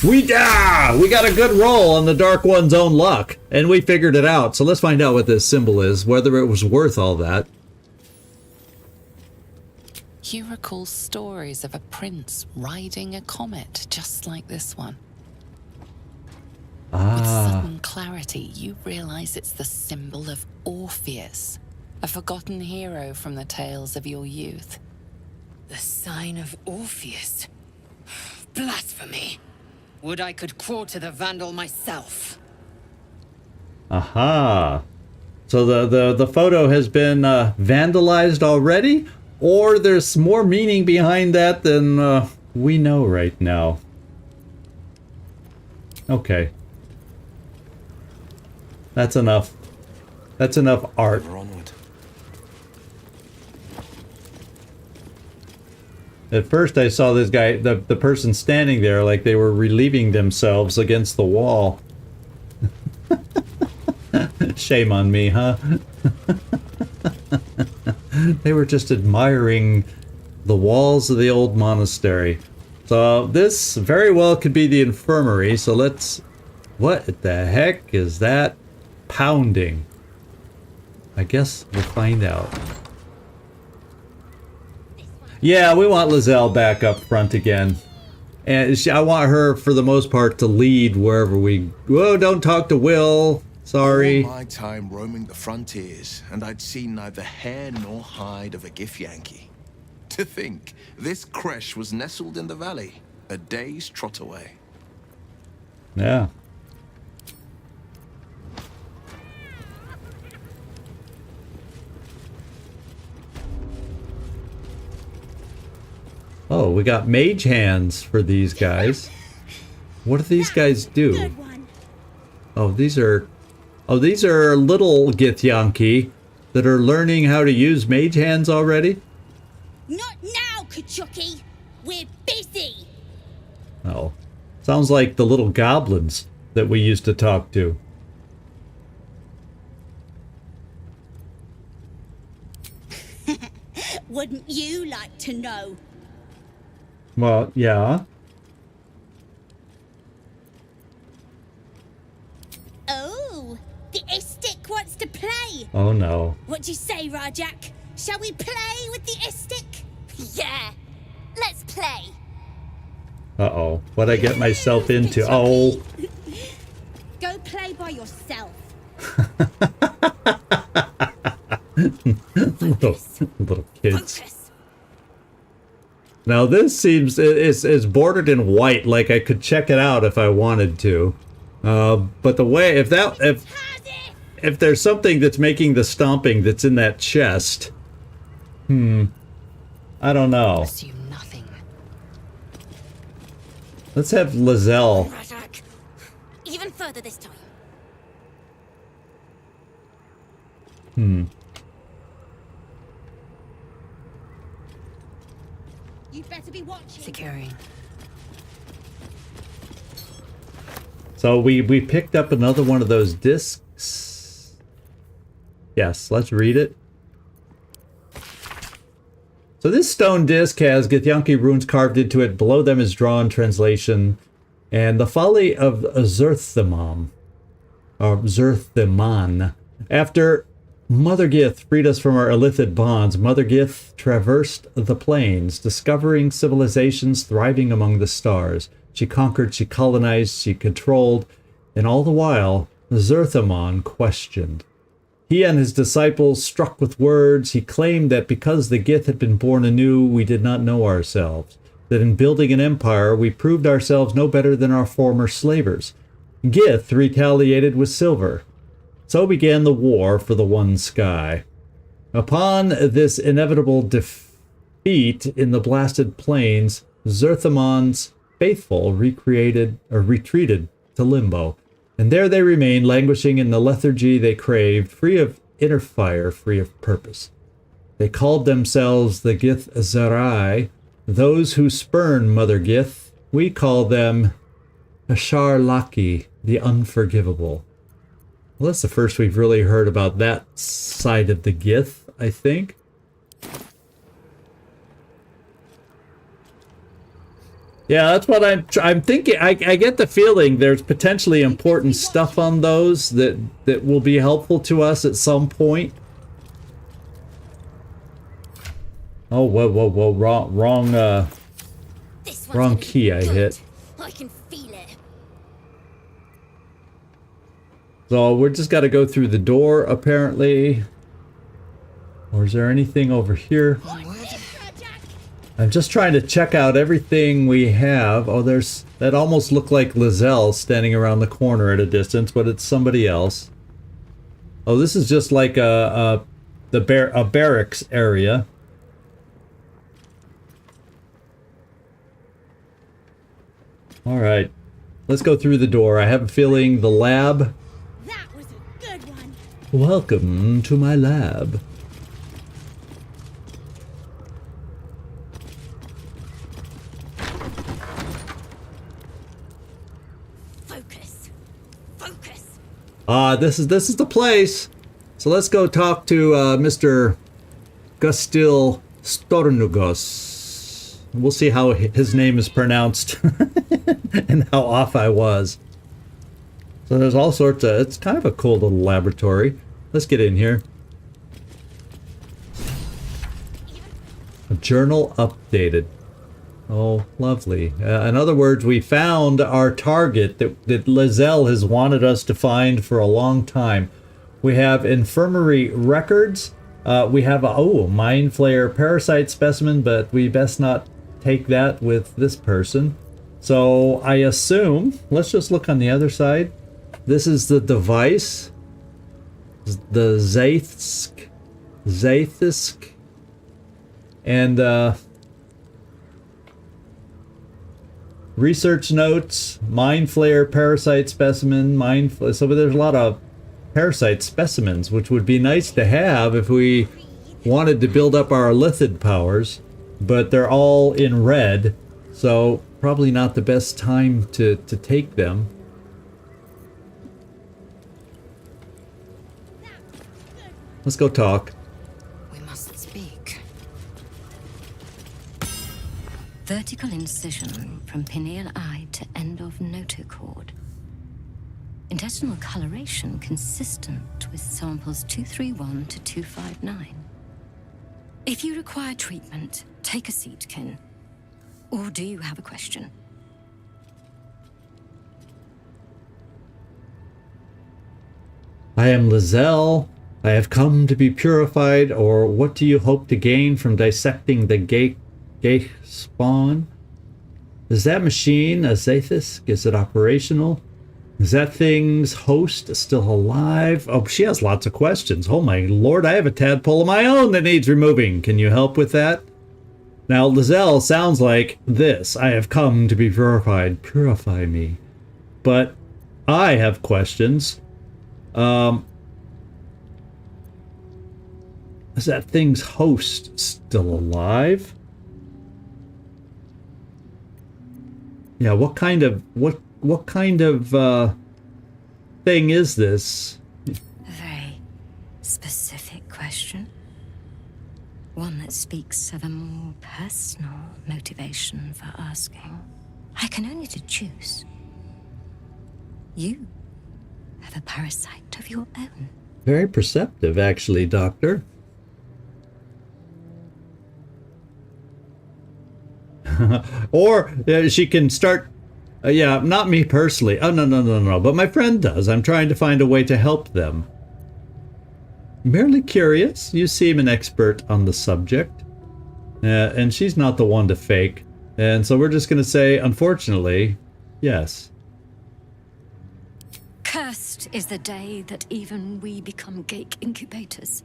We got a good roll on the Dark One's own luck, and we figured it out. So let's find out what this symbol is, whether it was worth all that. You recall stories of a prince riding a comet just like this one. With sudden clarity, you realize it's the symbol of Orpheus, a forgotten hero from the tales of your youth. The sign of Orpheus. Blasphemy. Would I could quarter the vandal myself. Aha. So the photo has been vandalized already? Or there's more meaning behind that than we know right now. Okay. That's enough. That's enough art. At first I saw this guy, the person standing there like they were relieving themselves against the wall. Shame on me, huh? They were just admiring the walls of the old monastery. So this very well could be the infirmary, so let's... What the heck is that pounding? I guess we'll find out. Yeah, we want Lae'zel back up front again. And I want her, for the most part, to lead wherever we... Whoa, don't talk to Will. Sorry. All my time roaming the frontiers, and I'd seen neither hair nor hide of a Githyanki. To think, this creche was nestled in the valley, a day's trot away. Yeah. Oh, we got mage hands for these guys. What do these guys do? Oh, these are little Githyanki that are learning how to use mage hands already? Not now, Kachuki. We're busy. Oh. Sounds like the little goblins that we used to talk to. Wouldn't you like to know? Well, yeah. Oh, the Istik wants to play. Oh no. What do you say, Rajak? Shall we play with the Istik? Yeah, let's play. Uh-oh. What'd I get myself into? Oh. Go play by yourself. little kids. Focus. Now this seems is bordered in white, like I could check it out if I wanted to. But the way if there's something that's making the stomping that's in that chest, I don't know. Assume nothing. Let's have Lae'zel. Rajak, even further this time. You'd better be watching. Securing. So we picked up another one of those discs. Yes, let's read it. So this stone disc has Githyanki runes carved into it. Below them is drawn translation. And the folly of Zerthimam. Or Zerthiman. After Mother Gith freed us from our illithid bonds, Mother Gith traversed the plains, discovering civilizations thriving among the stars. She conquered, she colonized, she controlled, and all the while, Zerthiman questioned. He and his disciples, struck with words, he claimed that because the Gith had been born anew, we did not know ourselves. That in building an empire, we proved ourselves no better than our former slavers. Gith retaliated with silver. So began the war for the one sky. Upon this inevitable defeat in the blasted plains, Zerthamon's faithful retreated to Limbo. And there they remained, languishing in the lethargy they craved, free of inner fire, free of purpose. They called themselves the Githzerai, those who spurn Mother Gith. We call them Asharlaki, the unforgivable. Well, that's the first we've really heard about that side of the Gith, I think. Yeah, that's what I'm thinking. I get the feeling there's potentially important stuff on those that will be helpful to us at some point. Oh, whoa, wrong key I hit. I can feel it. So we're just got to go through the door, apparently. Or is there anything over here? I'm just trying to check out everything we have. Oh, that almost looked like Lae'zel standing around the corner at a distance, but it's somebody else. Oh, this is just like a barracks area. All right, let's go through the door. I have a feeling the lab. That was a good one. Welcome to my lab. This is the place. So let's go talk to Mr. Gustil Stornugos. We'll see how his name is pronounced and how off I was. So there's all sorts of, it's kind of a cool little laboratory. Let's get in here. A journal updated. Oh, lovely. In other words, we found our target that Lae'zel has wanted us to find for a long time. We have infirmary records. We have a mind flayer parasite specimen, but we best not take that with this person. So I assume, let's just look on the other side. This is the device. The Zaithisk. And research notes, mind flayer parasite specimen, so there's a lot of parasite specimens, which would be nice to have if we wanted to build up our lithid powers, but they're all in red, so probably not the best time to take them. Let's go talk. We must speak. Vertical incision from pineal eye to end of notochord. Intestinal coloration consistent with samples 231 to 259. If you require treatment, take a seat, Kin. Or do you have a question? I am Lae'zel. I have come to be purified, or what do you hope to gain from dissecting the gay spawn? Is that machine a Zaithisk? Is it operational? Is that thing's host still alive? Oh, she has lots of questions. Oh my lord, I have a tadpole of my own that needs removing. Can you help with that? Now, Lae'zel sounds like this. I have come to be purified. Purify me. But I have questions. Is that thing's host still alive? Yeah, what kind of thing is this? A very specific question. One that speaks of a more personal motivation for asking. I can only to choose. You have a parasite of your own. Very perceptive, actually, Doctor. Or she can start, yeah, not me personally. Oh, no, but my friend does. I'm trying to find a way to help them. Merely curious. You seem an expert on the subject. And she's not the one to fake. And so we're just going to say, unfortunately, yes. Cursed is the day that even we become gate incubators.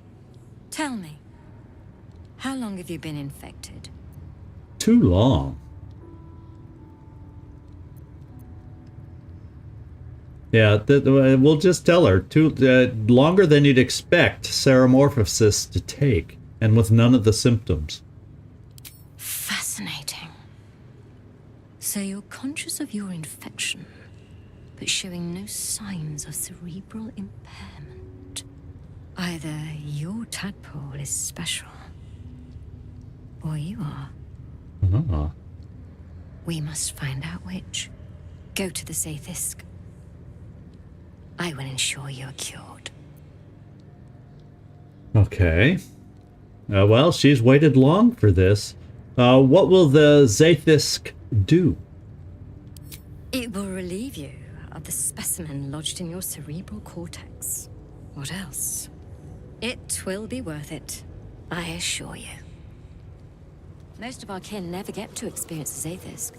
Tell me, how long have you been infected? Too long. Yeah, we'll just tell her. Longer than you'd expect Ceramorphosis to take, and with none of the symptoms. Fascinating. So you're conscious of your infection, but showing no signs of cerebral impairment. Either your tadpole is special, or you are. Uh-huh. We must find out which. Go to the Zaithisk. I will ensure you're cured. Okay. Well, she's waited long for this. What will the Zaithisk do? It will relieve you of the specimen lodged in your cerebral cortex. What else? It will be worth it, I assure you. Most of our kin never get to experience the Zaithisk.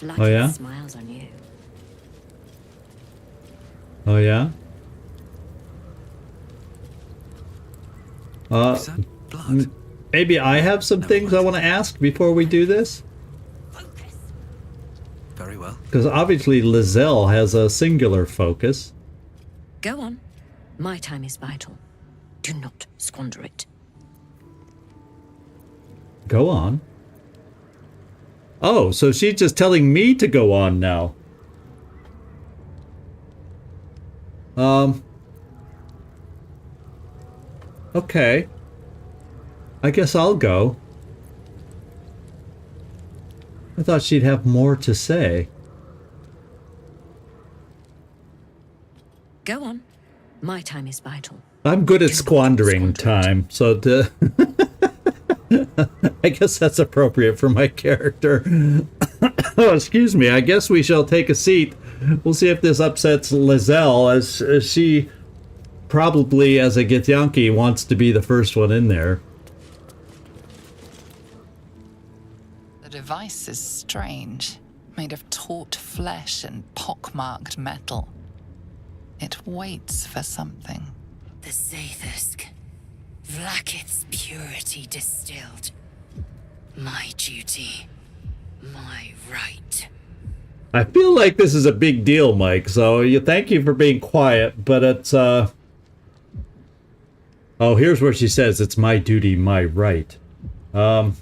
Lucky Oh, yeah? smiles on you. Oh, yeah? Is that blood? Maybe I have some things I want to ask before we do this? Very well. Because obviously Lae'zel has a singular focus. Go on. My time is vital. Do not squander it. Go on. Oh, so she's just telling me to go on now. Okay. I guess I'll go. I thought she'd have more to say. Go on. My time is vital. I'm good at squandering time, so I guess that's appropriate for my character. Oh, excuse me. I guess we shall take a seat. We'll see if this upsets Lae'zel, as she probably, as a Githyanki, wants to be the first one in there. The device is strange, made of taut flesh and pockmarked metal. It waits for something. The Zaithisk. Vlaakith's purity distilled. My duty. My right. I feel like this is a big deal, Mike, so thank you for being quiet, but it's, Oh, here's where she says, it's my duty, my right. Let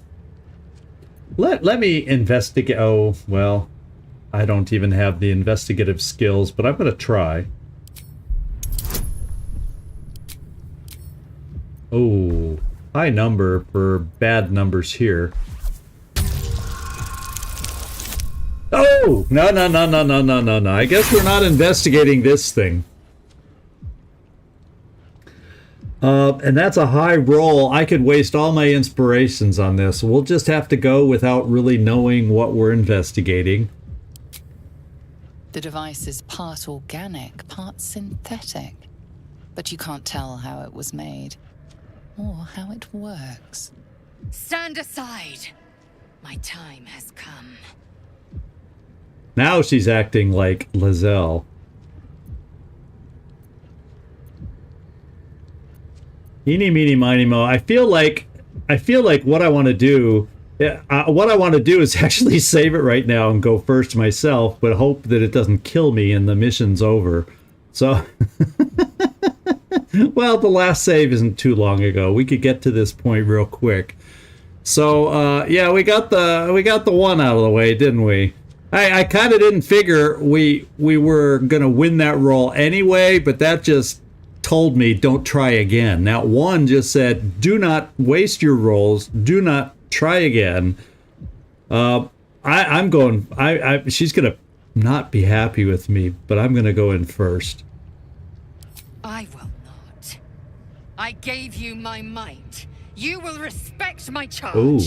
me investigate. Oh, well, I don't even have the investigative skills, but I'm going to try. Oh, high number for bad numbers here. Oh! No. I guess we're not investigating this thing. And that's a high roll. I could waste all my inspirations on this. We'll just have to go without really knowing what we're investigating. The device is part organic, part synthetic. But you can't tell how it was made, or how it works. Stand aside. My time has come. Now she's acting like Lae'zel. Eeny, meeny, miny, mo. I feel like what I want to do, is actually save it right now and go first myself, but hope that it doesn't kill me and the mission's over. So, well, the last save isn't too long ago. We could get to this point real quick. So, yeah, we got the one out of the way, didn't we? I kind of didn't figure we were going to win that roll anyway, but that just told me don't try again. Now, one just said, do not waste your rolls. Do not try again. I'm going, she's going to not be happy with me, but I'm going to go in first. I will not. I gave you my might. You will respect my charge. Ooh.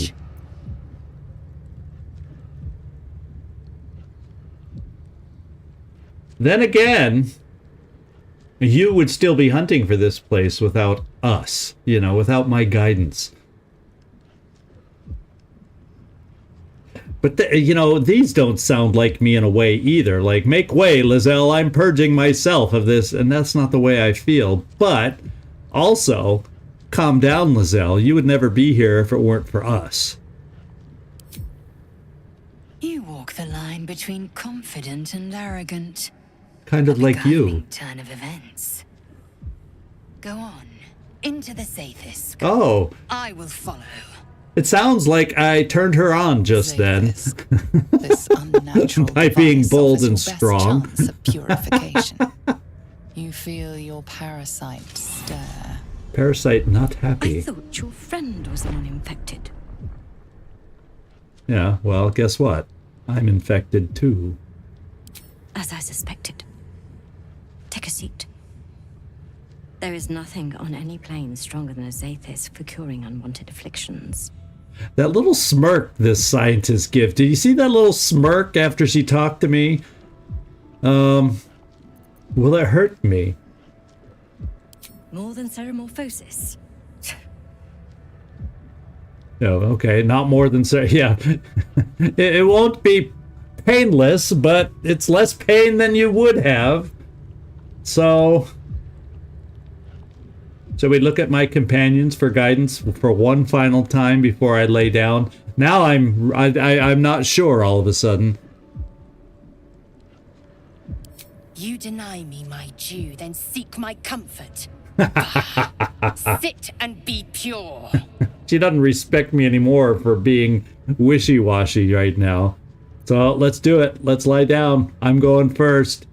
Then again, You would still be hunting for this place without us, you know, without my guidance. But, you know, these don't sound like me in a way either. Like, make way, Lae'zel, I'm purging myself of this, and that's not the way I feel. But, also, calm down, Lae'zel. You would never be here if it weren't for us. You walk the line between confident and arrogant. Kind of like you. Turn of events. Go on, into the Zaithis. Oh. I will follow. It sounds like I turned her on just then. This unnatural by being bold and best strong. chance of purification. You feel your parasite stir. Parasite not I happy. thought your friend was the one infected. Yeah, well, guess what? I'm infected too. As I suspected. Take a seat. There is nothing on any plane stronger than a Zaithis for curing unwanted afflictions. That little smirk this scientist gives. Did you see that little smirk after she talked to me? Will it hurt me? More than ceremorphosis. No, okay, not more than yeah. It won't be painless, but it's less pain than you would have. So, shall we look at my companions for guidance for one final time before I lay down? Now I'm not sure all of a sudden. You deny me my due, then seek my comfort. Sit and be pure. She doesn't respect me anymore for being wishy-washy right now. So let's do it. Let's lie down. I'm going first.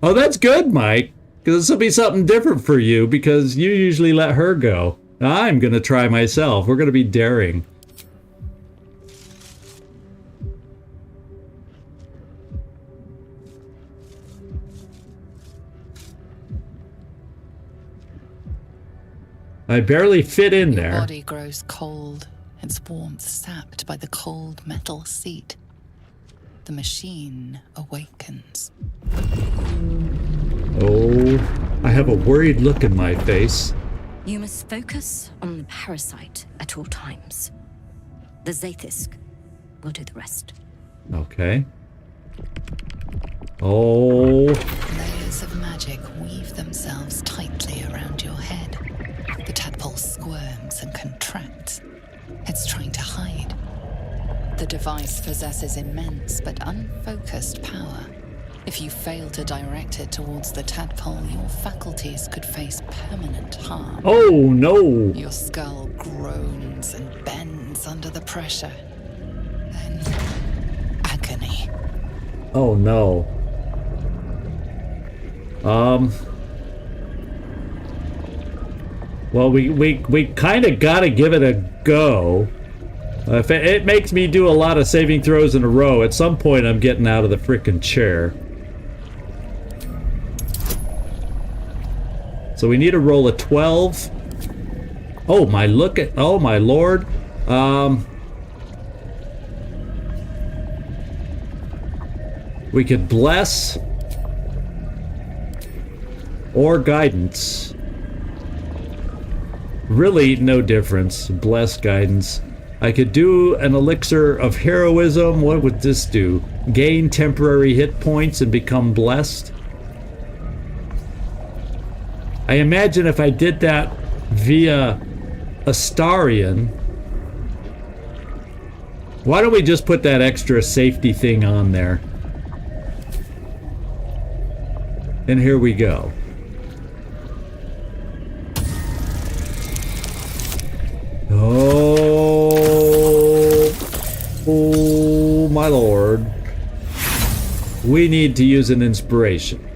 Oh, that's good, Mike. Because this will be something different for you because you usually let her go. I'm going to try myself. We're going to be daring. I barely fit in there. Your body grows cold, its warmth sapped by the cold metal seat. The machine awakens. Oh, I have a worried look in my face. You must focus on the parasite at all times. The Zaithis will do the rest. Okay. Oh. Layers of magic weave themselves tightly around your head. The tadpole squirms and contracts. It's trying to hide. The device possesses immense but unfocused power. If you fail to direct it towards the tadpole, your faculties could face permanent harm. Oh, no! Your skull groans and bends under the pressure. Then, agony. Oh, no. Well, we kind of gotta give it a go. If it makes me do a lot of saving throws in a row, at some point I'm getting out of the frickin' chair. So we need to roll a 12. Oh my oh my lord. We could bless or guidance. Really no difference. Bless, guidance. I could do an elixir of heroism. What would this do? Gain temporary hit points and become blessed? I imagine if I did that via Astarion. Why don't we just put that extra safety thing on there? And here we go. Oh my lord. We need to use an inspiration.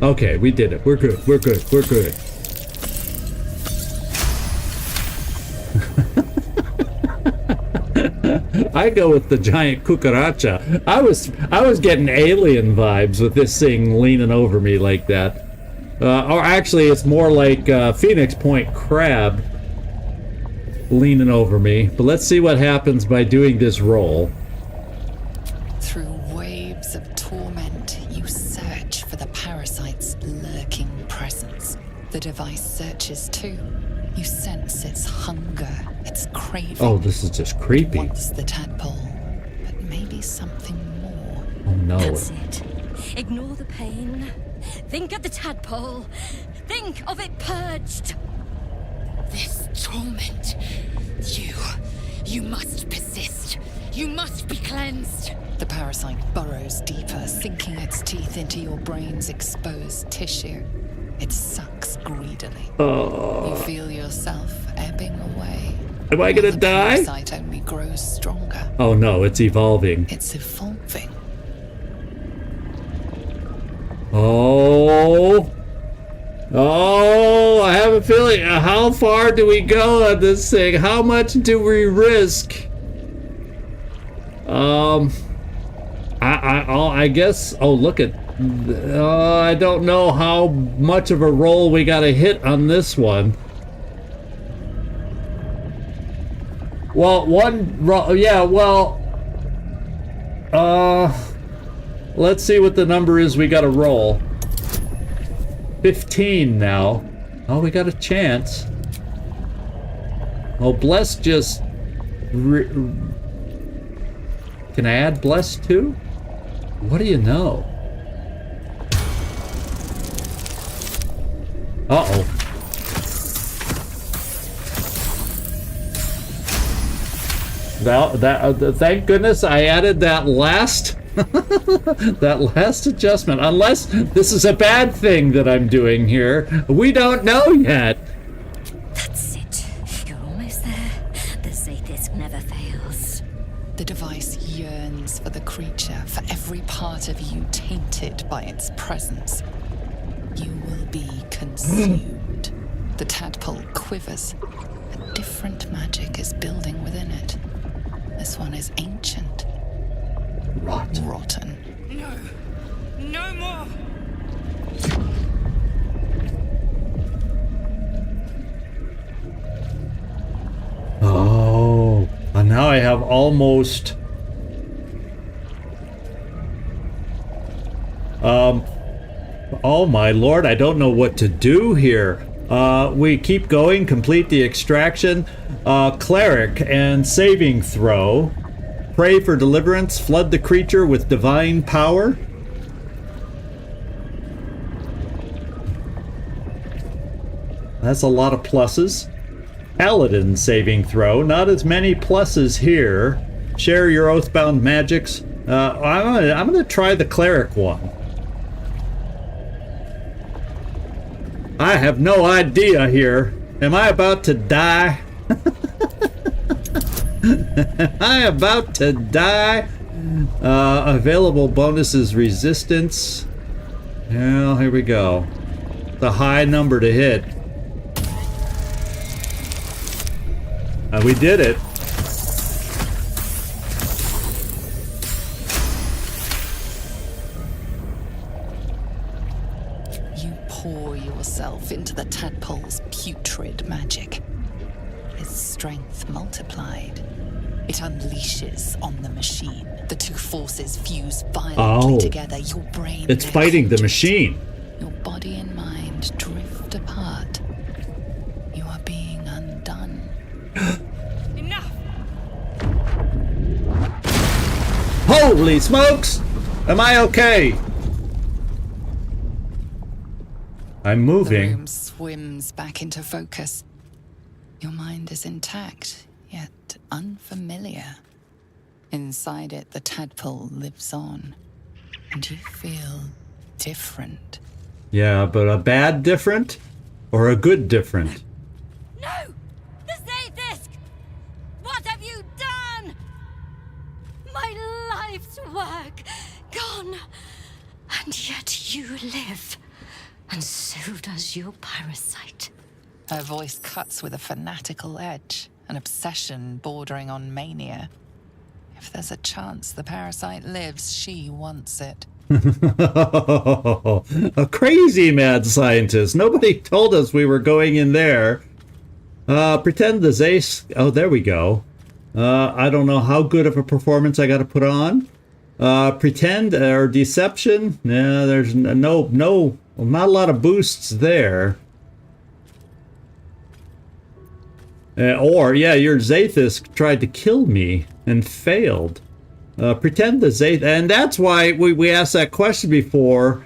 Okay, we did it. We're good. We're good. We're good. I go with the giant cucaracha. I was getting alien vibes with this thing leaning over me like that. Or actually, it's more like Phoenix Point crab. leaning over me. But let's see what happens by doing this roll. Through waves of torment, you search for the parasite's lurking presence. The device searches too. You sense its hunger, its craving. Oh, this is just creepy. Wants the tadpole, but maybe something more. Oh no. That's it. Ignore the pain. Think of the tadpole. Think of it purged. This torment. You must persist. You must be cleansed. The parasite burrows deeper, sinking its teeth into your brain's exposed tissue. It sucks greedily. You feel yourself ebbing away. Am I gonna die? The parasite only grows stronger. Oh no, it's evolving. It's evolving. Oh. Oh, I have a feeling. How far do we go on this thing? How much do we risk? I guess. Oh, look at. I don't know how much of a roll we got to hit on this one. Well, yeah. Well. Let's see what the number is we got to roll. 15 now. Oh, we got a chance. Oh, bless just... Can I add bless too? What do you know? Uh-oh. Thank goodness I added that last... that last adjustment. Unless this is a bad thing that I'm doing here. We don't know yet. That's it. You're almost there. The Zaithis never fails. The device yearns for the creature, for every part of you tainted by its presence. You will be consumed. The tadpole quivers. A different magic is building within it. This one is ancient. Rotten. No. No more. Oh, and now I have almost... Oh my lord, I don't know what to do here. We keep going, complete the extraction. Cleric and saving throw. Pray for deliverance, flood the creature with divine power. That's a lot of pluses. Paladin saving throw, not as many pluses here. Share your oathbound magics. I'm gonna try the cleric one. I have no idea here. Am I about to die? Am I about to die? Available bonuses resistance. Well, here we go. It's a high number to hit. We did it. You pour yourself into the tadpole's putrid magic. Its strength multiplied. It unleashes on the machine. The two forces fuse violently together. Your brain... It's fighting the machine. Your body and mind drift apart. You are being undone. Enough! Holy smokes! Am I okay? I'm moving. The room swims back into focus. Your mind is intact, yet unfamiliar. Inside it, the tadpole lives on, and you feel different. Yeah, but a bad different or a good different? No! The Zaithis! What have you done? My life's work gone, and yet you live, and so does your parasite. Her voice cuts with a fanatical edge, an obsession bordering on mania. If there's a chance the parasite lives, she wants it. A crazy mad scientist. Nobody told us we were going in there. Pretend the Zace... Oh, there we go. I don't know how good of a performance I got to put on. Pretend or deception. Nah, there's not a lot of boosts there. Yeah, your Zaithis tried to kill me and failed. Pretend the Zaith... And that's why we asked that question before,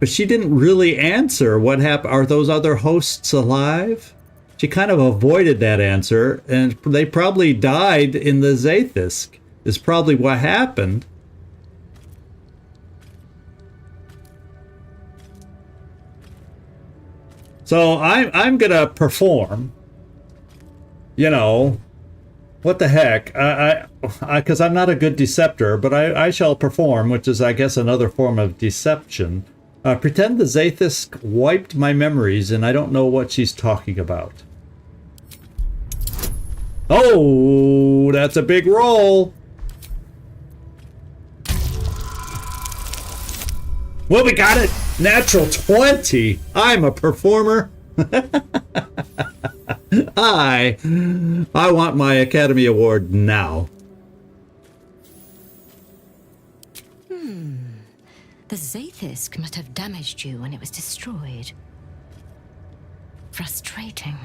but she didn't really answer. What happened? Are those other hosts alive? She kind of avoided that answer, and they probably died in the Zaithisk, is probably what happened. So I'm gonna perform. You know, what the heck? Because I'm not a good deceptor, but I shall perform, which is, I guess, another form of deception. Pretend the Zaithisk wiped my memories, and I don't know what she's talking about. Oh, that's a big roll. Well, we got it. Natural 20. I'm a performer. I want my Academy Award now. The Zaithisk must have damaged you when it was destroyed. Frustrating.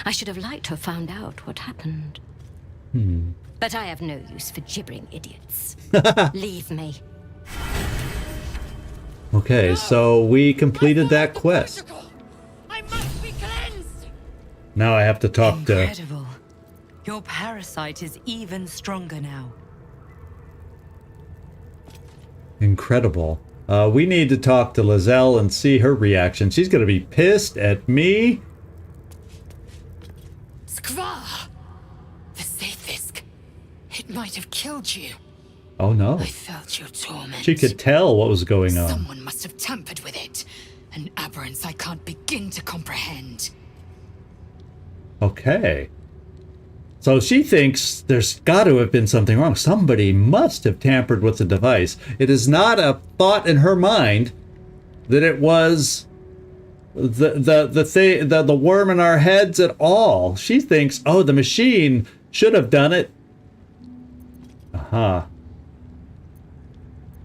I should have liked to have found out what happened. But I have no use for gibbering idiots. Leave me. Okay, so we completed that quest. I must be cleansed. Now I have to talk to... Incredible. Your parasite is even stronger now. Incredible. We need to talk to Lae'zel and see her reaction. She's going to be pissed at me. Skvar! The Zaithisk. It might have killed you. Oh no. I felt your torment. She could tell what was going on. Someone must have tampered with it. An aberrance I can't begin to comprehend. Okay. So she thinks there's got to have been something wrong. Somebody must have tampered with the device. It is not a thought in her mind that it was the worm in our heads at all. She thinks, oh, the machine should have done it. Aha.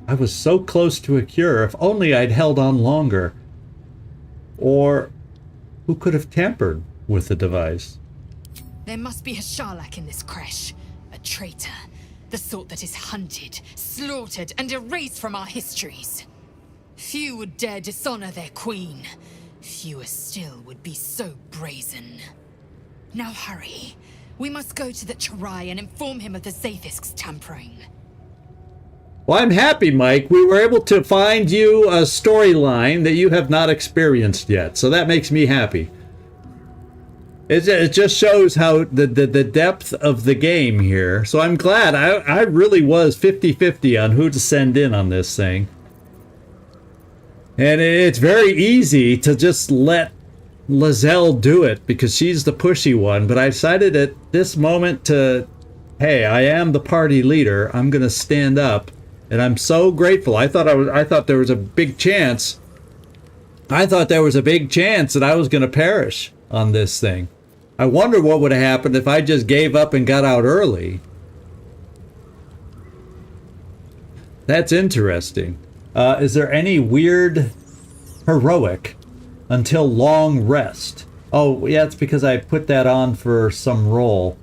I was so close to a cure. If only I'd held on longer. Or who could have tampered with the device? There must be a Sharlak in this creche. A traitor. The sort that is hunted, slaughtered, and erased from our histories. Few would dare dishonor their queen. Fewer still would be so brazen. Now hurry. We must go to the Chirai and inform him of the Zaithisk's tampering. Well, I'm happy, Mike. We were able to find you a storyline that you have not experienced yet. So that makes me happy. It just shows how the depth of the game here. So I'm glad. I really was 50-50 on who to send in on this thing. And it's very easy to just let Lae'zel do it because she's the pushy one. But I decided at this moment to, hey, I am the party leader. I'm going to stand up. And I'm so grateful. I thought there was a big chance. I thought there was a big chance that I was going to perish on this thing. I wonder what would have happened if I just gave up and got out early. That's interesting. Is there any weird heroic until long rest? Oh, yeah, it's because I put that on for some role.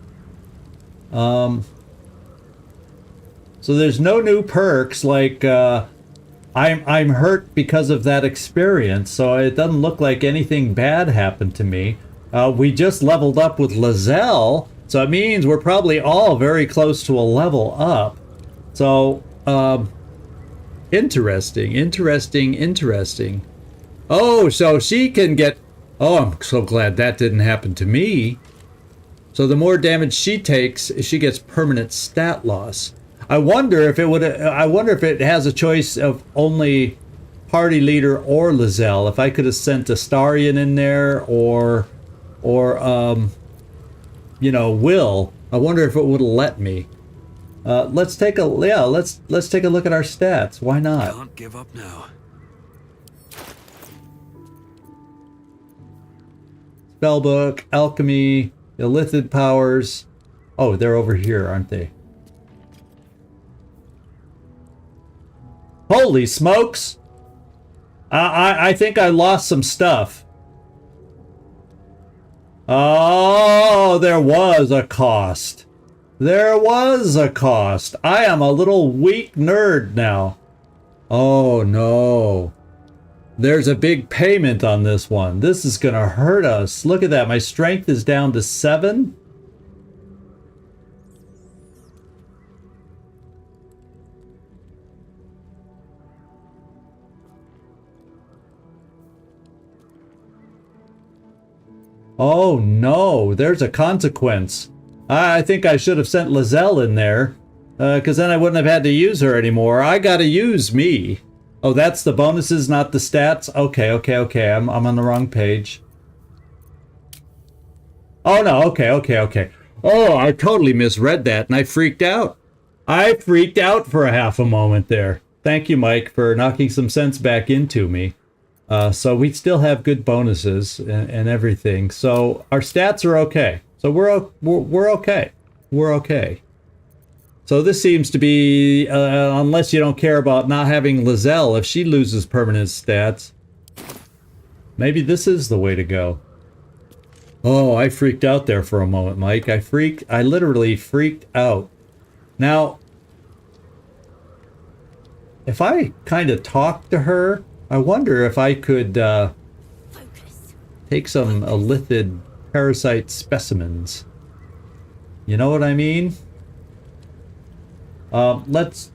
So there's no new perks like I'm hurt because of that experience, so it doesn't look like anything bad happened to me. We just leveled up with Lae'zel, so it means we're probably all very close to a level up. So, interesting. Oh, so she can get... Oh, I'm so glad that didn't happen to me. So the more damage she takes, she gets permanent stat loss. I wonder if it has a choice of only party leader or Lae'zel. If I could have sent Astarion in there or you know, Will. I wonder if it would have let me. Let's take a look at our stats. Why not? Can't give up now. spellbook, alchemy, illithid powers. Oh, they're over here, aren't they? Holy smokes! I think I lost some stuff. Oh, there was a cost. There was a cost. I am a little weak nerd now. Oh no. There's a big payment on this one. This is gonna hurt us. Look at that. My strength is down to 7. Oh no, there's a consequence. I think I should have sent Lae'zel in there, because then I wouldn't have had to use her anymore. I gotta use me. Oh, that's the bonuses, not the stats? Okay. I'm on the wrong page. Oh no, okay. Oh, I totally misread that and I freaked out. I freaked out for a half a moment there. Thank you, Mike, for knocking some sense back into me. So we still have good bonuses and everything. So our stats are okay. So we're okay. We're okay. So this seems to be, unless you don't care about not having Lae'zel, if she loses permanent stats, maybe this is the way to go. Oh, I freaked out there for a moment, Mike. I literally freaked out. Now, if I kind of talk to her, I wonder if I could take some illithid parasite specimens. You know what I mean? Let's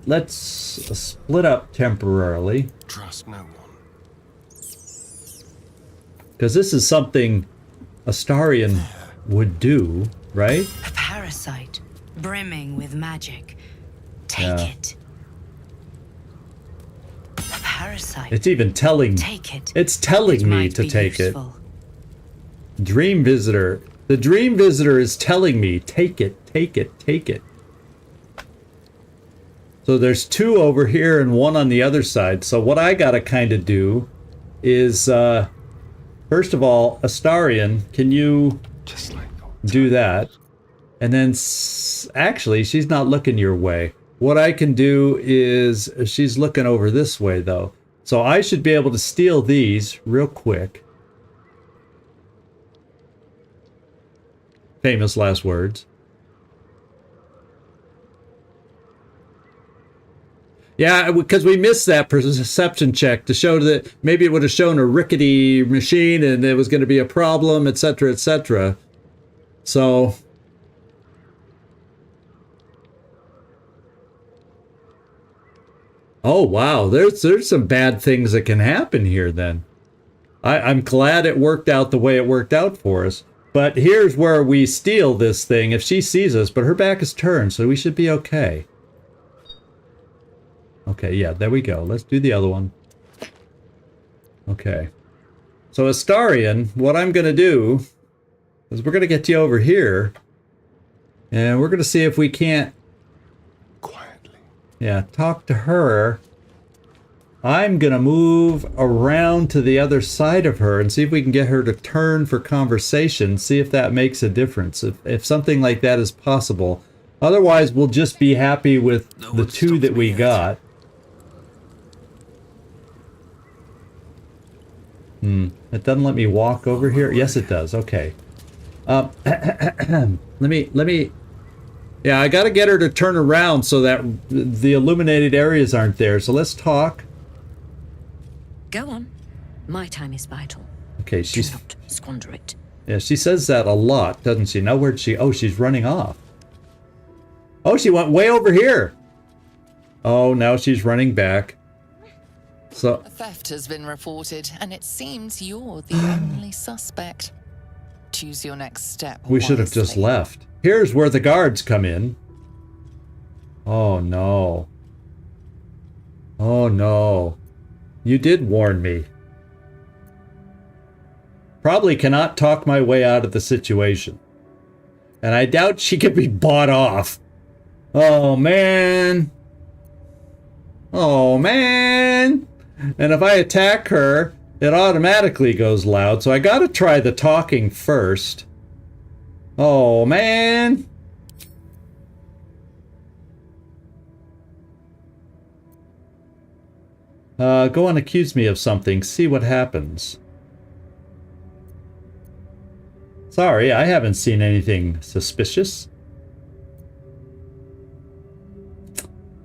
split up temporarily. Trust no one. Because this is something Astarion would do, right? A parasite brimming with magic. Take it. A parasite. It's even telling. Take it. It's telling me to take useful. it. Dream Visitor. The Dream Visitor is telling me, take it, take it, take it. So there's 2 over here and 1 on the other side. So what I gotta kind of do is, first of all, Astarion, can you do that? And then, actually, she's not looking your way. What I can do is, she's looking over this way, though. So I should be able to steal these real quick. Famous last words. Yeah, because we missed that perception check to show that maybe it would have shown a rickety machine and it was going to be a problem, etc., etc. So... oh, wow, there's some bad things that can happen here then. I'm glad it worked out the way it worked out for us. But here's where we steal this thing if she sees us, but her back is turned, so we should be okay. Okay, yeah, there we go. Let's do the other one. Okay. So Astarion, what I'm going to do is we're going to get you over here. And we're going to see if we can't... quietly. Yeah, talk to her. I'm going to move around to the other side of her and see if we can get her to turn for conversation. See if that makes a difference. If something like that is possible. Otherwise, we'll just be happy with the 2 that we got. It doesn't let me walk over here. Yes, it does. Okay. Let me. Yeah, I got to get her to turn around so that the illuminated areas aren't there. So let's talk. Go on. My time is vital. Okay, she's... do not squander it. Yeah, she says that a lot, doesn't she? Now where'd she... oh, she's running off. Oh, she went way over here. Oh, now she's running back. So... a theft has been reported, and it seems you're the only suspect. Choose your next step. We should have just left. Here's where the guards come in. Oh, no. Oh, no. You did warn me. Probably cannot talk my way out of the situation. And I doubt she could be bought off. Oh, man. Oh, man. And if I attack her, it automatically goes loud, so I gotta try the talking first. Oh, man. Go and accuse me of something. See what happens. Sorry, I haven't seen anything suspicious.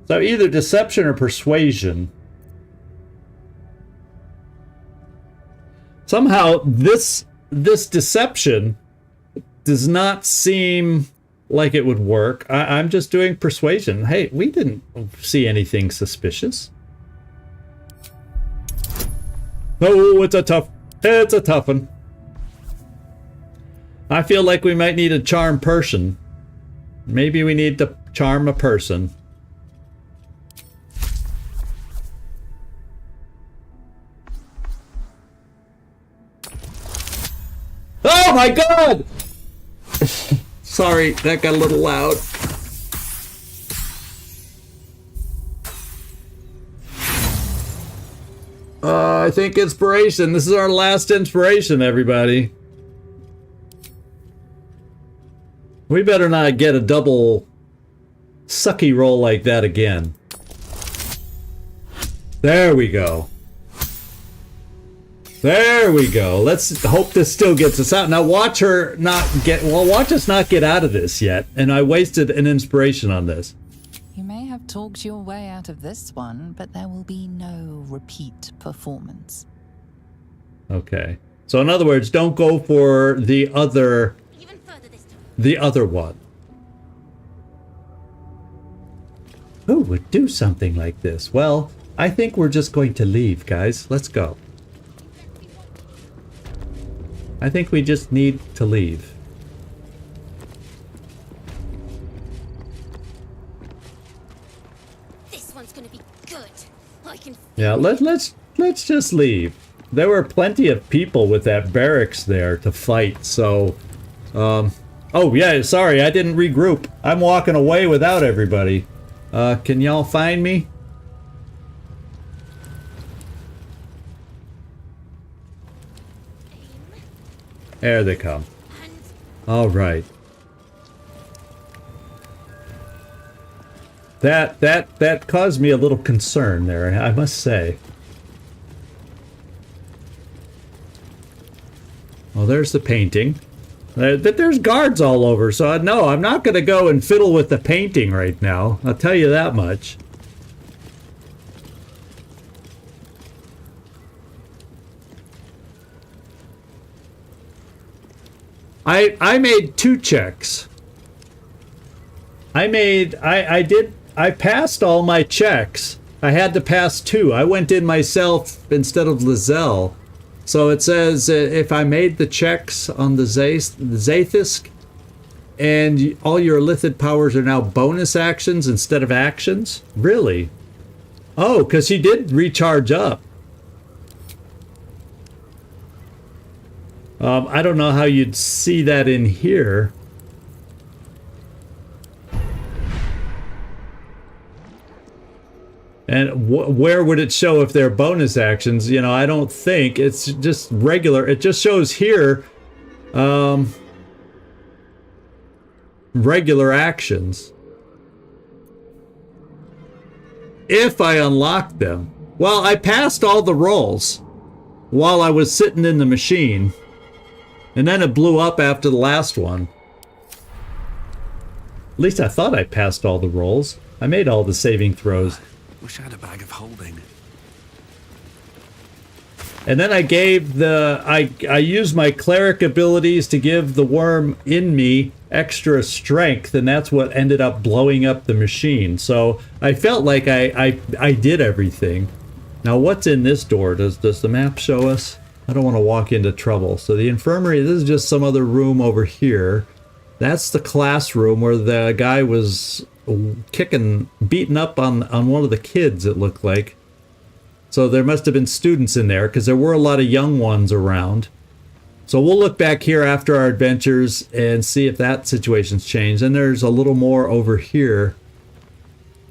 So either deception or persuasion. Somehow this deception does not seem like it would work. I'm just doing persuasion. Hey, we didn't see anything suspicious. Oh, it's a tough one. I feel like we might need a charm person. Maybe we need to charm a person. Oh my god! Sorry, that got a little loud. I think inspiration. This is our last inspiration, everybody. We better not get a double sucky roll like that again. There we go. There we go. Let's hope this still gets us out. Now watch her not get... Well, watch us not get out of this yet. And I wasted an inspiration on this. You may have talked your way out of this one, but there will be no repeat performance. Okay. So in other words, don't go for the other... The other one. Who would do something like this? Well, I think we're just going to leave, guys. Let's go. I think we just need to leave. This one's gonna be good. I can. Yeah, let's just leave. There were plenty of people with that barracks there to fight, so oh yeah, sorry, I didn't regroup. I'm walking away without everybody. Can y'all find me? There they come. All right. That caused me a little concern there, I must say. Well, there's the painting. There's guards all over, so no, I'm not going to go and fiddle with the painting right now. I'll tell you that much. I made 2 checks. I passed all my checks. I had to pass 2. I went in myself instead of Lae'zel. So it says if I made the checks on the Zaithisk, and all your Lithid powers are now bonus actions instead of actions? Really? Oh, because he did recharge up. I don't know how you'd see that in here. And where would it show if they're bonus actions? You know, I don't think. It's just regular. It just shows here regular actions. If I unlock them. Well, I passed all the rolls while I was sitting in the machine. And then it blew up after the last one. At least I thought I passed all the rolls. I made all the saving throws. Wish I had a bag of holding. And then I gave I used my cleric abilities to give the worm in me extra strength, and that's what ended up blowing up the machine. So I felt like I did everything. Now what's in this door? Does the map show us? I don't want to walk into trouble. So the infirmary, this is just some other room over here. That's the classroom where the guy was beating up on one of the kids, it looked like. So there must have been students in there, because there were a lot of young ones around. So we'll look back here after our adventures and see if that situation's changed. And there's a little more over here.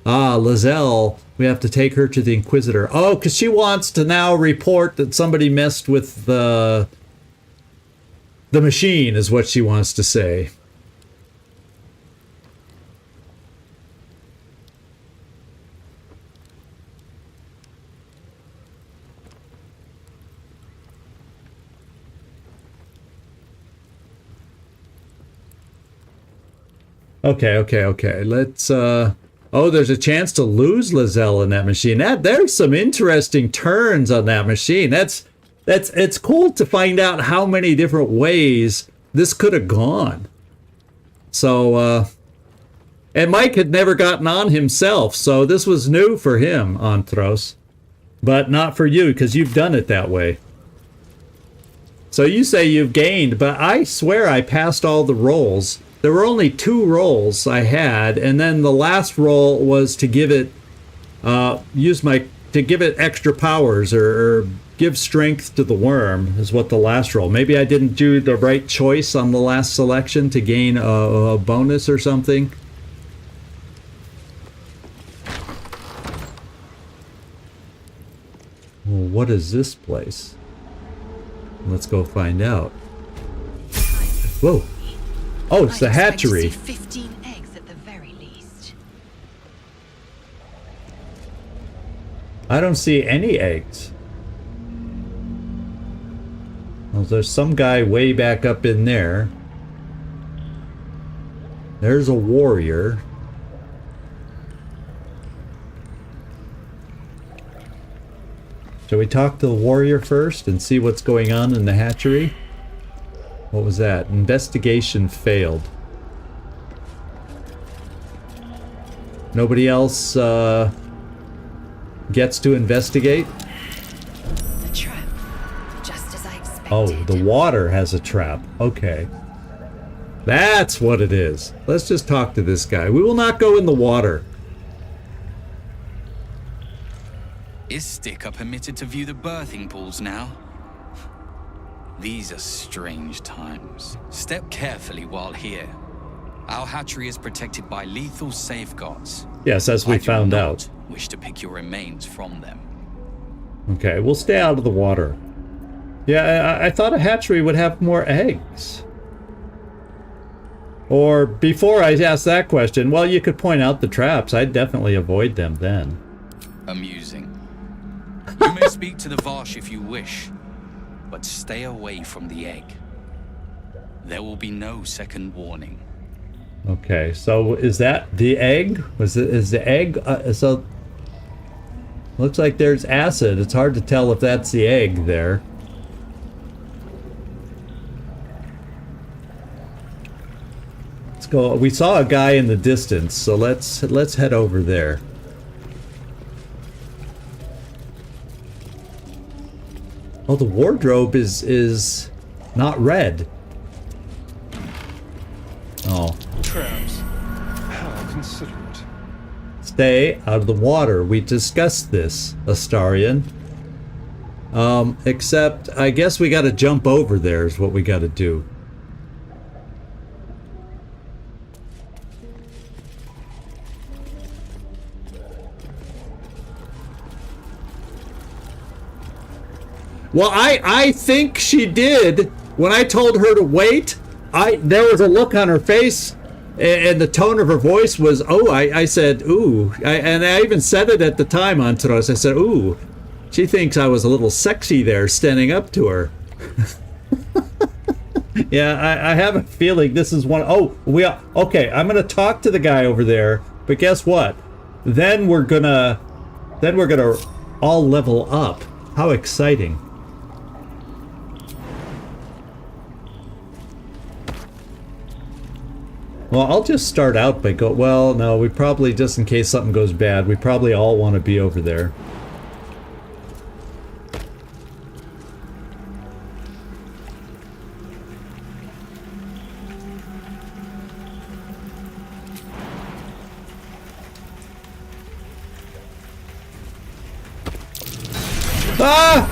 Ah, Lae'zel. We have to take her to the Inquisitor. Oh, because she wants to now report that somebody messed with the machine, is what she wants to say. Okay. Let's, oh, there's a chance to lose Lae'zel in that machine. There's some interesting turns on that machine. It's cool to find out how many different ways this could have gone. So, and Mike had never gotten on himself, so this was new for him, Antros. But not for you, because you've done it that way. So you say you've gained, but I swear I passed all the rolls. There were only 2 rolls I had, and then the last roll was to give it, to give it extra powers or give strength to the worm, is what the last roll. Maybe I didn't do the right choice on the last selection to gain a bonus or something. Well, what is this place? Let's go find out. Whoa. Oh, it's the hatchery. 15 eggs at the very least. I don't see any eggs. Well, there's some guy way back up in there. There's a warrior. Shall we talk to the warrior first and see what's going on in the hatchery? What was that? Investigation failed. Nobody else gets to investigate? The trap, just as I expected. Oh, the water has a trap. Okay. That's what it is. Let's just talk to this guy. We will not go in the water. Istik are permitted to view the birthing pools now. These are strange times. Step carefully while here. Our hatchery is protected by lethal safeguards. Yes, as we found out. Wish to pick your remains from them. Okay, we'll stay out of the water. Yeah, I thought a hatchery would have more eggs. Or before I asked that question, well, you could point out the traps. I'd definitely avoid them then. Amusing. You may speak to the Varsh if you wish, but stay away from the egg. There will be no second warning. Okay, so is that the egg? Is the egg? So looks like there's acid. It's hard to tell if that's the egg there. Let's go. We saw a guy in the distance, so let's head over there. Oh, the wardrobe is not red. Oh. Traps. How considerate. Stay out of the water. We discussed this, Astarion. Except I guess we gotta jump over there is what we gotta do. Well, I think she did. When I told her to wait, there was a look on her face, and the tone of her voice was, oh, I said, ooh. And I even said it at the time on Antros. I said, ooh, she thinks I was a little sexy there standing up to her. Yeah, I have a feeling this is one. Oh, okay, I'm going to talk to the guy over there, but guess what? Then we're gonna all level up. How exciting. Well, I'll just start out by well, no, we probably, just in case something goes bad, we probably all want to be over there. Ah!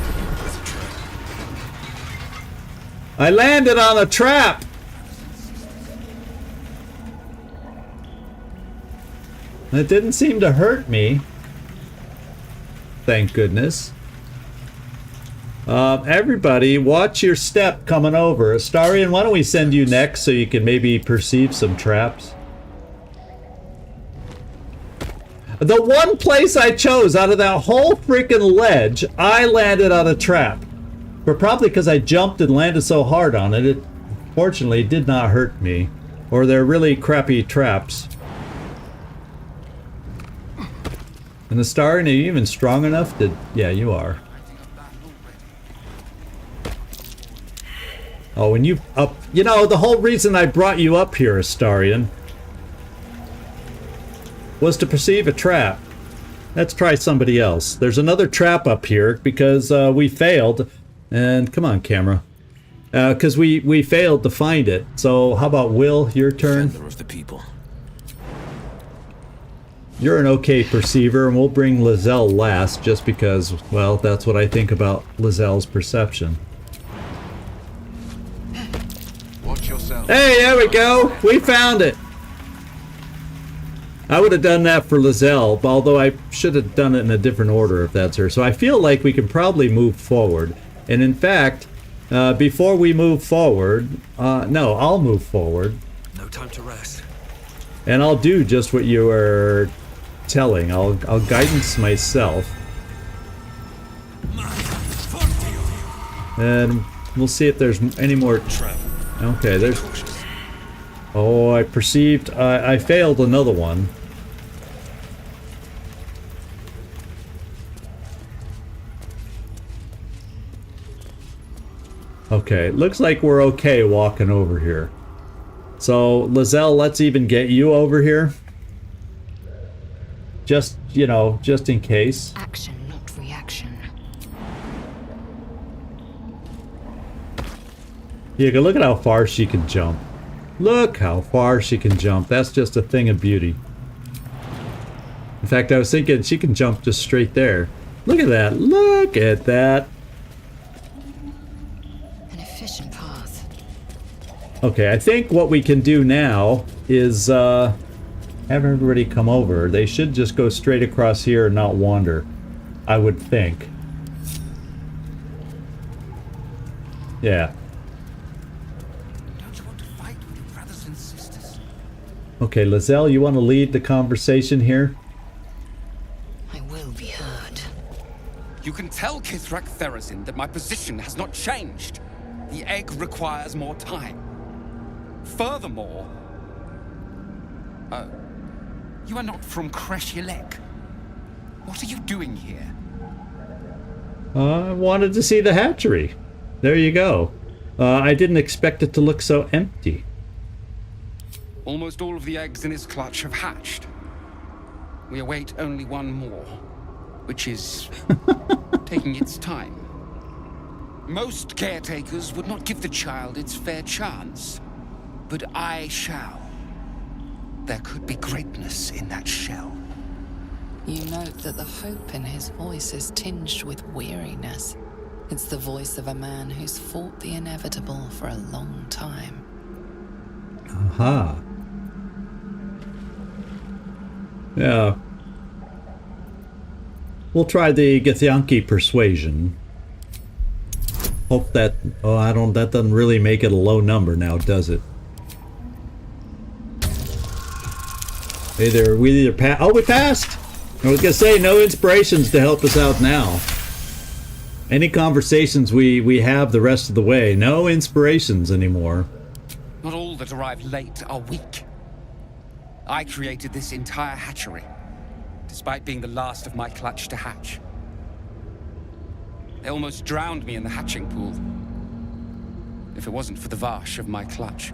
I landed on a trap! It didn't seem to hurt me. Thank goodness. Everybody, watch your step coming over. Astarion, why don't we send you next so you can maybe perceive some traps? The one place I chose out of that whole freaking ledge, I landed on a trap. But probably because I jumped and landed so hard on it, it fortunately did not hurt me. Or they're really crappy traps. And Astarion, are you even strong enough to... Yeah, you are. Oh, and you up... You know, the whole reason I brought you up here, Astarion, was to perceive a trap. Let's try somebody else. There's another trap up here because we failed. And come on, camera. Because we failed to find it. So how about Will, your turn? Defender of the people. You're an okay perceiver, and we'll bring Lae'zel last just because, well, that's what I think about Lae'zel's perception. Watch yourself. Hey, there we go! We found it! I would have done that for Lae'zel, although I should have done it in a different order if that's her. So I feel like we can probably move forward. And in fact, before we move forward, no, I'll move forward. No time to rest. And I'll do just what you were telling. I'll guidance myself. And we'll see if there's any more. Okay, there's. Oh, I perceived. I failed another one. Okay, looks like we're okay walking over here. So, Lae'zel, let's even get you over here. Just, you know, just in case. Action, not reaction. Yeah, look at how far she can jump. Look how far she can jump. That's just a thing of beauty. In fact, I was thinking she can jump just straight there. Look at that. Look at that. An efficient path. Okay, I think what we can do now is have everybody come over. They should just go straight across here and not wander, I would think. Yeah. Don't you want to fight with your brothers and sisters? Okay, Lae'zel, you want to lead the conversation here? I will be heard. You can tell Githyanki Therazin that my position has not changed. The egg requires more time. Furthermore, you are not from Creche. What are you doing here? I wanted to see the hatchery. There you go. I didn't expect it to look so empty. Almost all of the eggs in its clutch have hatched. We await only one more, which is taking its time. Most caretakers would not give the child its fair chance, but I shall. There could be greatness in that shell. You note that the hope in his voice is tinged with weariness. It's the voice of a man who's fought the inevitable for a long time. Aha. Yeah. We'll try the Githyanki persuasion. Hope that... Oh, I don't... That doesn't really make it a low number now, does it? Either we either pass... Oh, we passed! I was gonna say, no inspirations to help us out now. Any conversations we have the rest of the way, no inspirations anymore. Not all that arrive late are weak. I created this entire hatchery, despite being the last of my clutch to hatch. They almost drowned me in the hatching pool, if it wasn't for the varsh of my clutch.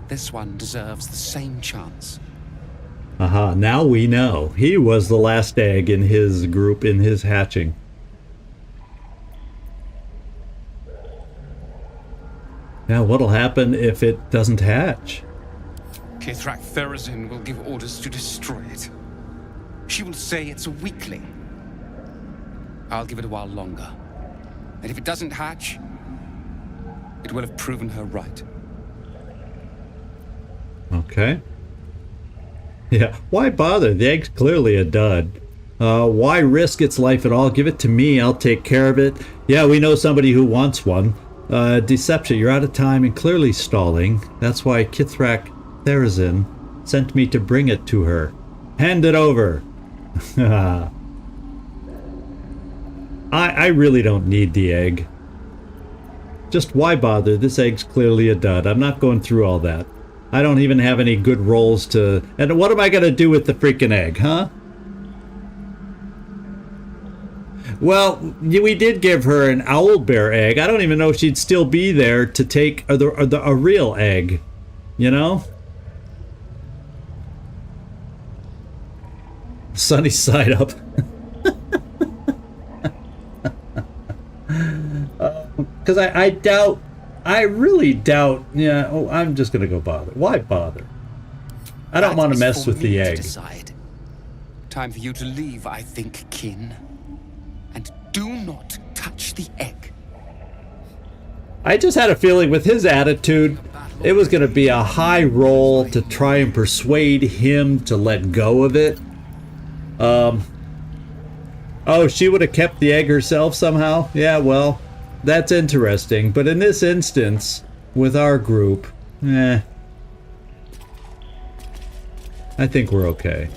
This one deserves the same chance. Aha, now we know. He was the last egg in his group, in his hatching. Now, what'll happen if it doesn't hatch? Githyanki Therazin will give orders to destroy it. She will say it's a weakling. I'll give it a while longer. And if it doesn't hatch, it will have proven her right. Okay. Yeah, why bother? The egg's clearly a dud. Why risk its life at all? Give it to me, I'll take care of it. Yeah, we know somebody who wants one. Deception, you're out of time and clearly stalling. That's why Kithrak Therazin sent me to bring it to her. Hand it over. I really don't need the egg. Just why bother? This egg's clearly a dud. I'm not going through all that. I don't even have any good rolls to... And what am I going to do with the freaking egg, huh? Well, we did give her an owlbear egg. I don't even know if she'd still be there to take a real egg. You know? Sunny side up. Because I doubt... I really doubt... Yeah, oh, I'm just going to go bother. Why bother? I don't want to mess with the egg. Time for you to leave, I think, kin. And do not touch the egg. I just had a feeling with his attitude, it was going to be a high roll to try and persuade him to let go of it. Oh, she would have kept the egg herself somehow? Yeah, well... That's interesting, but in this instance, with our group, I think we're okay.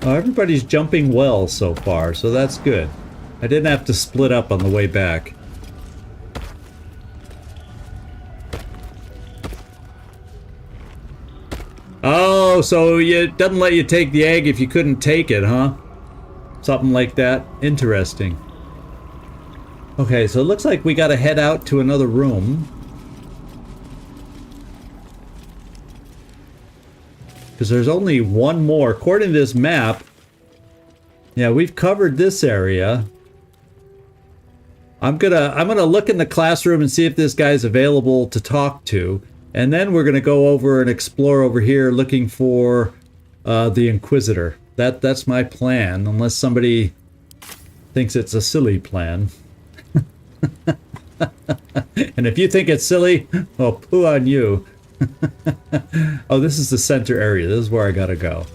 Oh, everybody's jumping well so far, so that's good. I didn't have to split up on the way back. Oh, so it doesn't let you take the egg if you couldn't take it, huh? Something like that. Interesting. Okay, so it looks like we gotta head out to another room. Because there's only one more. According to this map, yeah, we've covered this area. I'm gonna look in the classroom and see if this guy's available to talk to. And then we're going to go over and explore over here looking for the Inquisitor. That's my plan, unless somebody thinks it's a silly plan. And if you think it's silly, well, poo on you. Oh, this is the center area. This is where I got to go.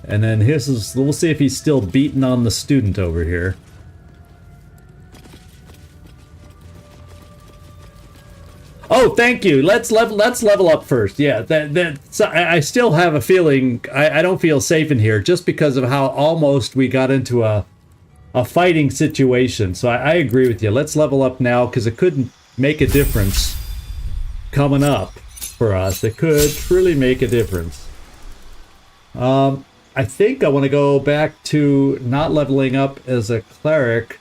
And then we'll see if he's still beating on the student over here. Oh, thank you. Let's level up first. Yeah, so I still have a feeling I don't feel safe in here just because of how almost we got into a fighting situation. So I agree with you. Let's level up now because it could make a difference coming up for us. It could really make a difference. I think I want to go back to not leveling up as a cleric,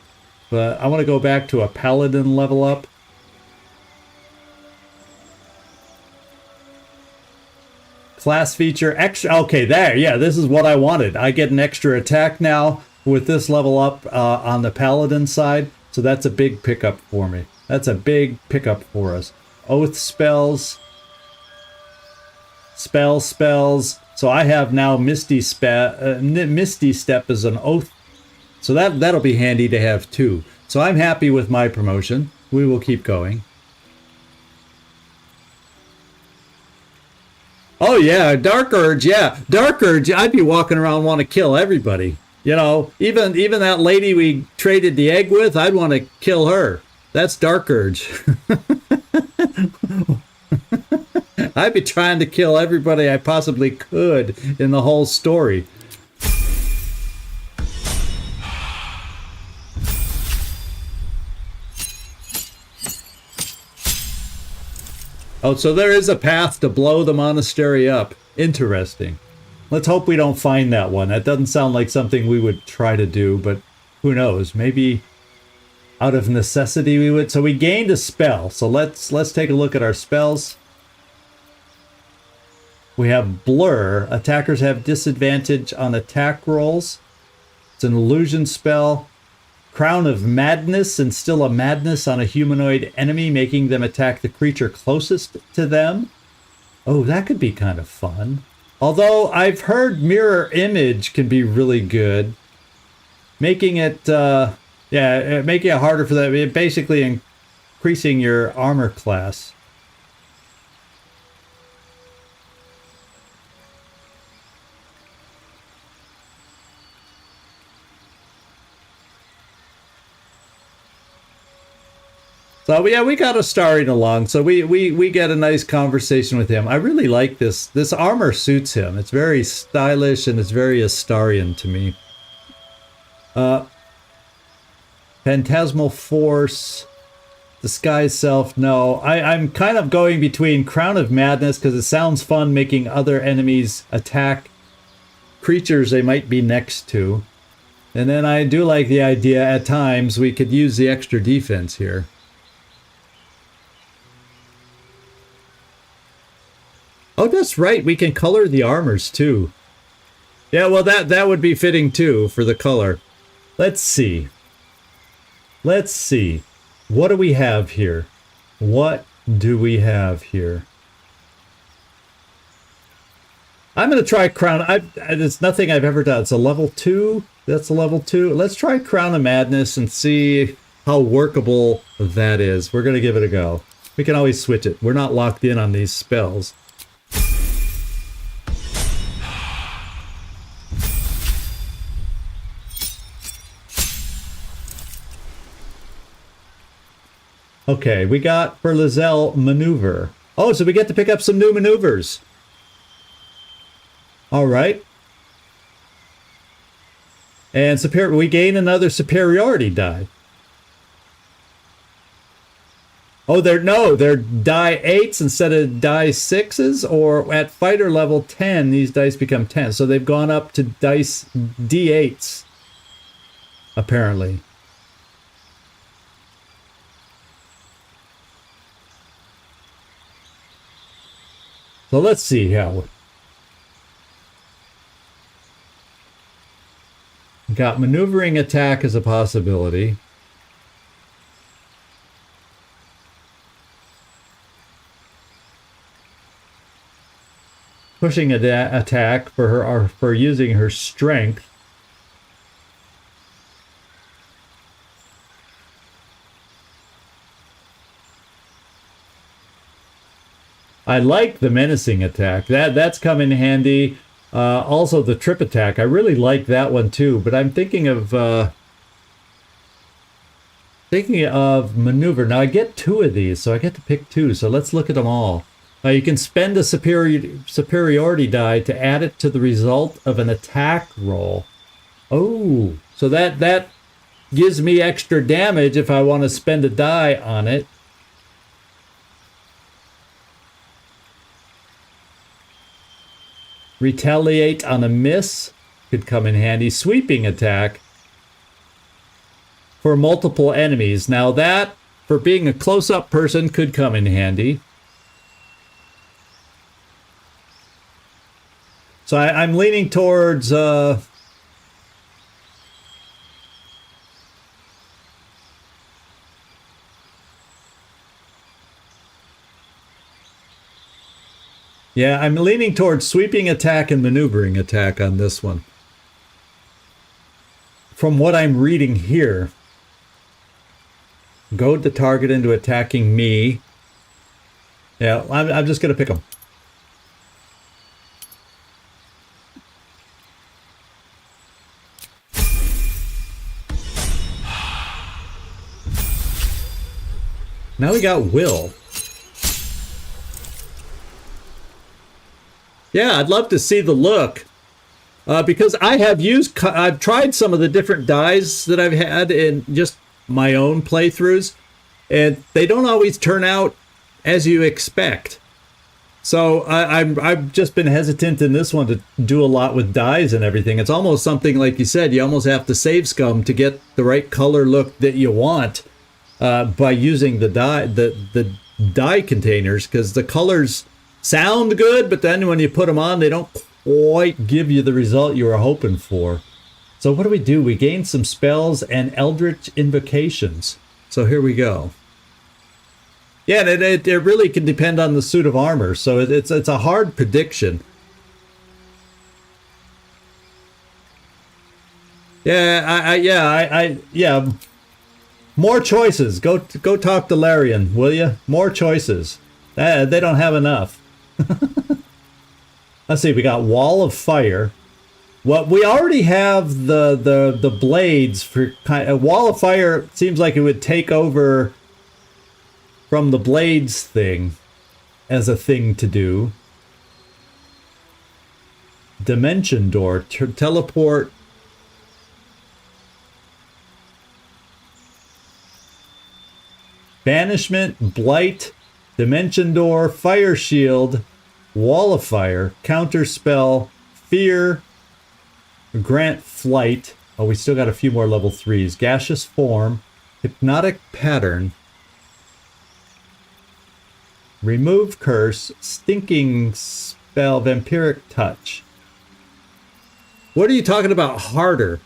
but I want to go back to a paladin level up. Class feature extra. Okay, there. Yeah, this is what I wanted. I get an extra attack now with this level up on the paladin side. So that's a big pickup for me. That's a big pickup for us. Oath spells. Spells. So I have now Misty Step as an oath. So that'll be handy to have too. So I'm happy with my promotion. We will keep going. Oh yeah, Dark Urge, yeah. Dark Urge, I'd be walking around want to kill everybody. You know, even that lady we traded the egg with, I'd want to kill her. That's Dark Urge. I'd be trying to kill everybody I possibly could in the whole story. Oh, so there is a path to blow the monastery up. Interesting. Let's hope we don't find that one. That doesn't sound like something we would try to do, but who knows? Maybe out of necessity we would. So we gained a spell. So let's take a look at our spells. We have Blur. Attackers have disadvantage on attack rolls. It's an illusion spell. Crown of Madness, instill a madness on a humanoid enemy, making them attack the creature closest to them. Oh, that could be kind of fun. Although I've heard mirror image can be really good. Making it, making it harder for that. Basically increasing your armor class. So yeah, we got Astarion along, so we get a nice conversation with him. I really like this. This armor suits him. It's very stylish and it's very Astarion to me. Phantasmal Force, Disguise Self, no. I'm kind of going between Crown of Madness because it sounds fun making other enemies attack creatures they might be next to. And then I do like the idea at times we could use the extra defense here. Oh, that's right. We can color the armors too. Yeah, well, that would be fitting too for the color. Let's see. Let's see. What do we have here? What do we have here? I'm going to try Crown. It's nothing I've ever done. It's a level 2. That's a level 2. Let's try Crown of Madness and see how workable that is. We're going to give it a go. We can always switch it. We're not locked in on these spells. Okay, we got for Lae'zel maneuver. Oh, so we get to pick up some new maneuvers. All right. And we gain another superiority die. Oh, they're die 8s instead of die 6s, or at fighter level 10, these dice become 10. So they've gone up to dice D8s, apparently. So let's see how. Got maneuvering attack as a possibility. Pushing attack for using her strength. I like the menacing attack. That's come in handy. Also the trip attack. I really like that one too. But I'm thinking of maneuver. Now I get 2 of these, so I get to pick 2. So let's look at them all. You can spend a superiority die to add it to the result of an attack roll. Oh, so that gives me extra damage if I want to spend a die on it. Retaliate on a miss could come in handy. Sweeping attack for multiple enemies. Now that, for being a close-up person, could come in handy. So I'm leaning towards... Yeah, I'm leaning towards sweeping attack and maneuvering attack on this one. From what I'm reading here, goad the target into attacking me. Yeah, I'm just going to pick them. Now we got Will. Yeah, I'd love to see the look. Because I've tried some of the different dies that I've had in just my own playthroughs, and they don't always turn out as you expect. So I've just been hesitant in this one to do a lot with dies and everything. It's almost something like you said, you almost have to save scum to get the right color look that you want by using the die containers, because the colors sound good, but then when you put them on, they don't quite give you the result you were hoping for. So what do? We gain some spells and Eldritch invocations. So here we go. Yeah, it really can depend on the suit of armor. So it's a hard prediction. Yeah. More choices. Go talk to Larian, will you? More choices. They don't have enough. Let's see. We got Wall of Fire. Well, we already have the blades for kind of Wall of Fire. Seems like it would take over from the blades thing as a thing to do. Dimension Door, teleport. Banishment, Blight, Dimension Door, Fire Shield, Wall of Fire, Counter Spell, Fear, Grant Flight. Oh, we still got a few more level 3s. Gaseous Form, Hypnotic Pattern, Remove Curse, Stinking Spell, Vampiric Touch. What are you talking about harder?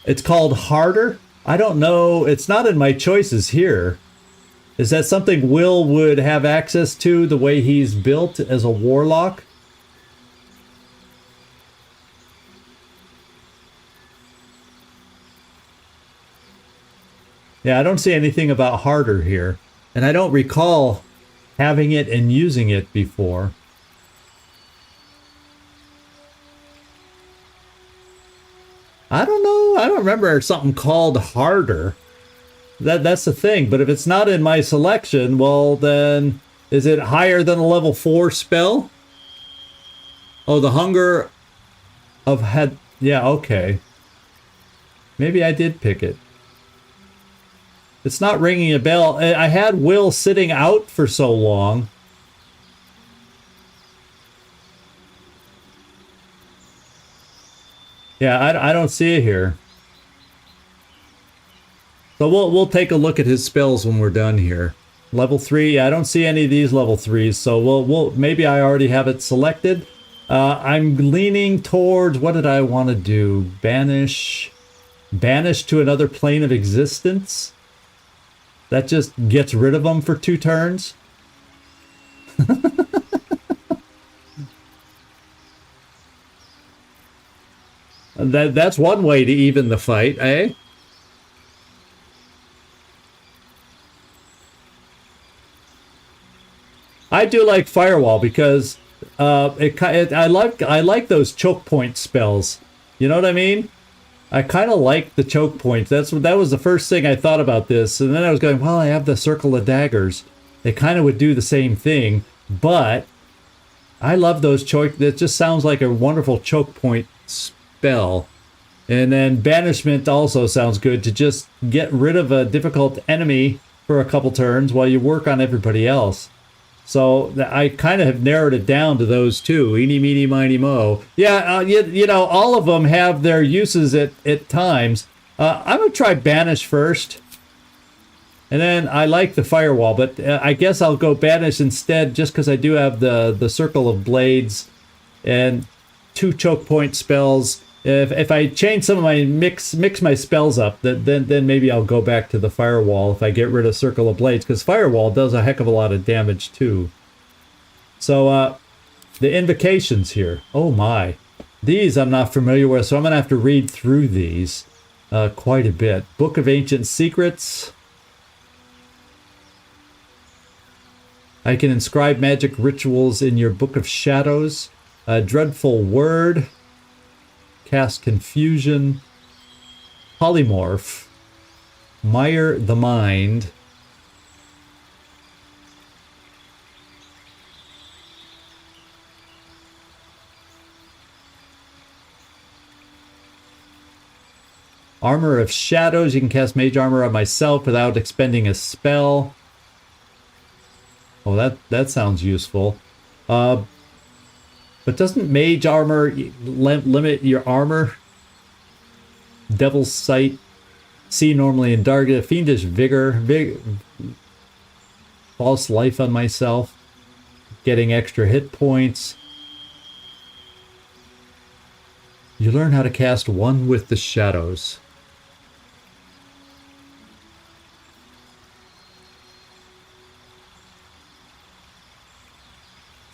It's called harder? I don't know. It's not in my choices here. Is that something Will would have access to the way he's built as a warlock? Yeah, I don't see anything about harder here. And I don't recall having it and using it before. I don't know. I don't remember something called harder. That's the thing. But if it's not in my selection, well then, is it higher than a level 4 spell? Oh, the Hunger of Had... Yeah, okay. Maybe I did pick it. It's not ringing a bell. I had Will sitting out for so long. Yeah, I don't see it here. So we'll take a look at his spells when we're done here. Level 3, I don't see any of these level 3s, so we'll maybe I already have it selected. I'm leaning towards, what did I want to do? Banish to another plane of existence. That just gets rid of them for 2 turns. That's one way to even the fight, eh? I do like Firewall because I like those choke point spells. You know what I mean? I kind of like the choke points. That was the first thing I thought about this, and then I was going, well, I have the Circle of Daggers. They kind of would do the same thing, but I love those choke. That just sounds like a wonderful choke point spell. And then Banishment also sounds good to just get rid of a difficult enemy for a couple turns while you work on everybody else. So I kind of have narrowed it down to those two. Eeny, meeny, miny, mo. Yeah, you know, all of them have their uses at times. I'm going to try Banish first. And then I like the Firewall, but I guess I'll go Banish instead just because I do have the Circle of Blades and 2 choke point spells. If I change some of my mix my spells up, then maybe I'll go back to the Firewall if I get rid of Circle of Blades, because Firewall does a heck of a lot of damage too. So the invocations here, oh my, these I'm not familiar with, so I'm gonna have to read through these quite a bit. Book of Ancient Secrets. I can inscribe magic rituals in your Book of Shadows. Dreadful Word. Cast Confusion, Polymorph, Mire the Mind, Armor of Shadows. You can cast Mage Armor on myself without expending a spell. Oh, that sounds useful. But doesn't Mage Armor limit your armor? Devil's Sight. See normally in dark. Fiendish Vigor. False Life on myself. Getting extra hit points. You learn how to cast One with the Shadows.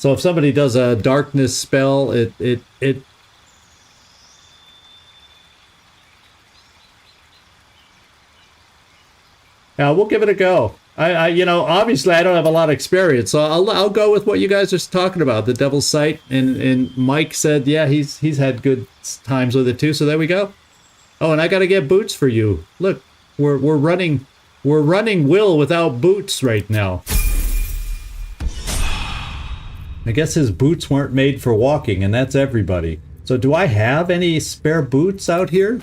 So if somebody does a darkness spell, it we'll give it a go. I you know, obviously I don't have a lot of experience, so I'll go with what you guys are talking about, the Devil's Sight, and Mike said, yeah, he's had good times with it too. So there we go. Oh, and I got to get boots for you. Look, we're running Will without boots right now. I guess his boots weren't made for walking, and that's everybody. So do I have any spare boots out here?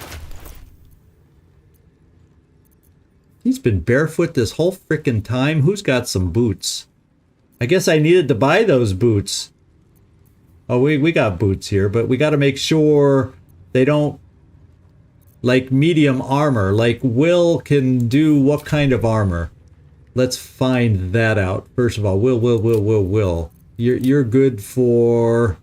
He's been barefoot this whole frickin' time. Who's got some boots? I guess I needed to buy those boots. Oh, we got boots here, but we got to make sure they don't, like, medium armor. Like, Will can do what kind of armor? Let's find that out. First of all, Will. You're good for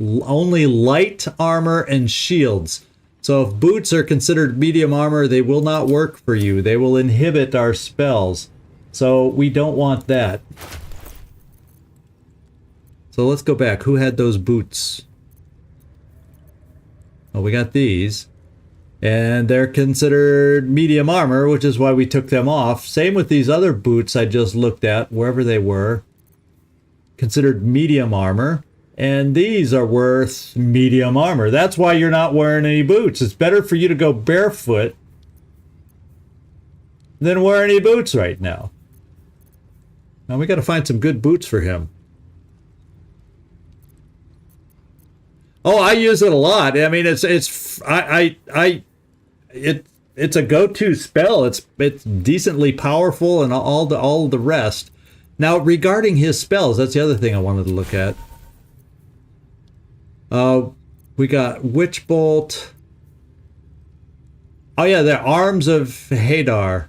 only light armor and shields. So if boots are considered medium armor, they will not work for you. They will inhibit our spells. So we don't want that. So let's go back. Who had those boots? Oh, we got these. And they're considered medium armor, which is why we took them off. Same with these other boots I just looked at, wherever they were. Considered medium armor. And these are worth medium armor. That's why you're not wearing any boots. It's better for you to go barefoot than wear any boots right now. Now we got to find some good boots for him. Oh, I use it a lot. I mean, it's a go-to spell. It's decently powerful and all the rest. Now, regarding his spells, that's the other thing I wanted to look at. We got Witch Bolt. Oh yeah, the Arms of Hadar.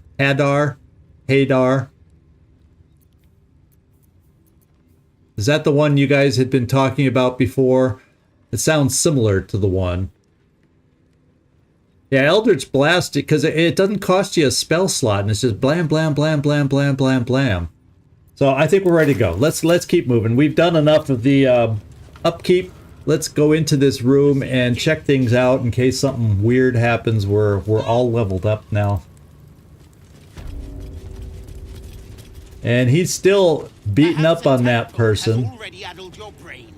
Is that the one you guys had been talking about before? It sounds similar to the one. Yeah, Eldritch Blast, because it doesn't cost you a spell slot, and it's just blam, blam, blam, blam, blam, blam, blam. So I think we're ready to go. Let's keep moving. We've done enough of the upkeep. Let's go into this room and check things out in case something weird happens. We're all leveled up now. And he's still beating up on that person. Already addled your brain.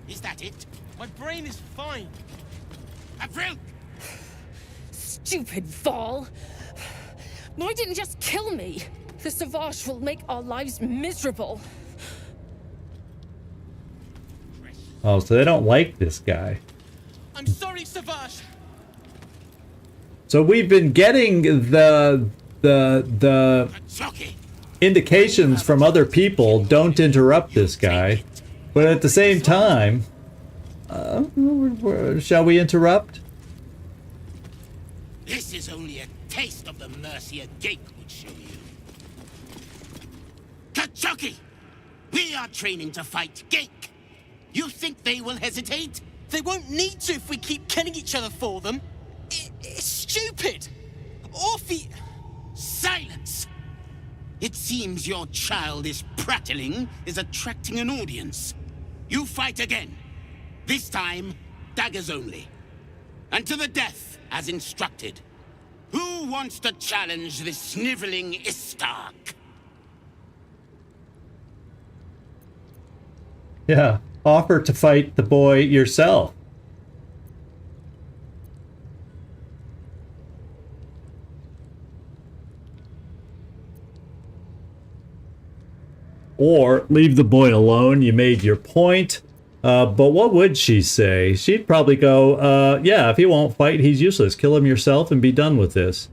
Is that it? My brain is fine. Stupid Val. Why didn't you just kill me? The Savage will make our lives miserable. Oh, so they don't like this guy. I'm sorry, Savage. So we've been getting the indications from other people, don't interrupt this guy. But at the same time, shall we interrupt? This is only a taste of the mercy a gate would show you. Kachuki! We are training to fight Gate. You think they will hesitate? They won't need to if we keep killing each other for them. It's stupid. Silence! It seems your childish prattling is attracting an audience. You fight again. This time, daggers only. And to the death, as instructed. Who wants to challenge this sniveling Istark? Yeah. Offer to fight the boy yourself. Or leave the boy alone. You made your point. But what would she say? She'd probably go, yeah, if he won't fight, he's useless. Kill him yourself and be done with this.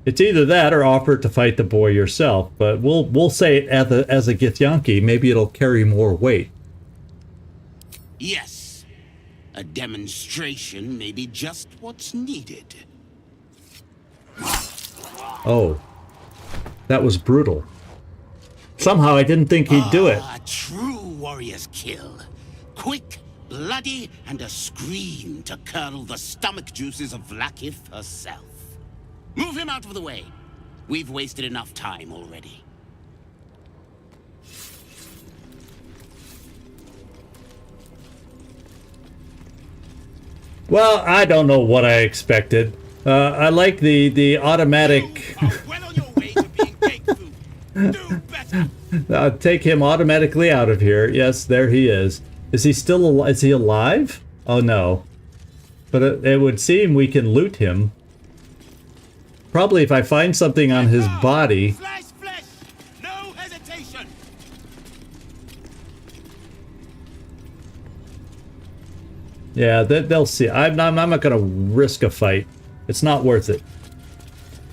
It's either that or offer to fight the boy yourself, but we'll say it as a Githyanki. Maybe it'll carry more weight. Yes. A demonstration may be just what's needed. Oh. That was brutal. Somehow I didn't think he'd do it. A true warrior's kill. Quick, bloody, and a scream to curdle the stomach juices of Vlaakith herself. Move him out of the way. We've wasted enough time already. Well, I don't know what I expected. I like the automatic. Take him automatically out of here. Yes, there he is. Is he still alive? Is he alive? Oh no. But it would seem we can loot him. Probably if I find something on his body. No hesitation. Yeah, they'll see. I'm not gonna risk a fight. It's not worth it.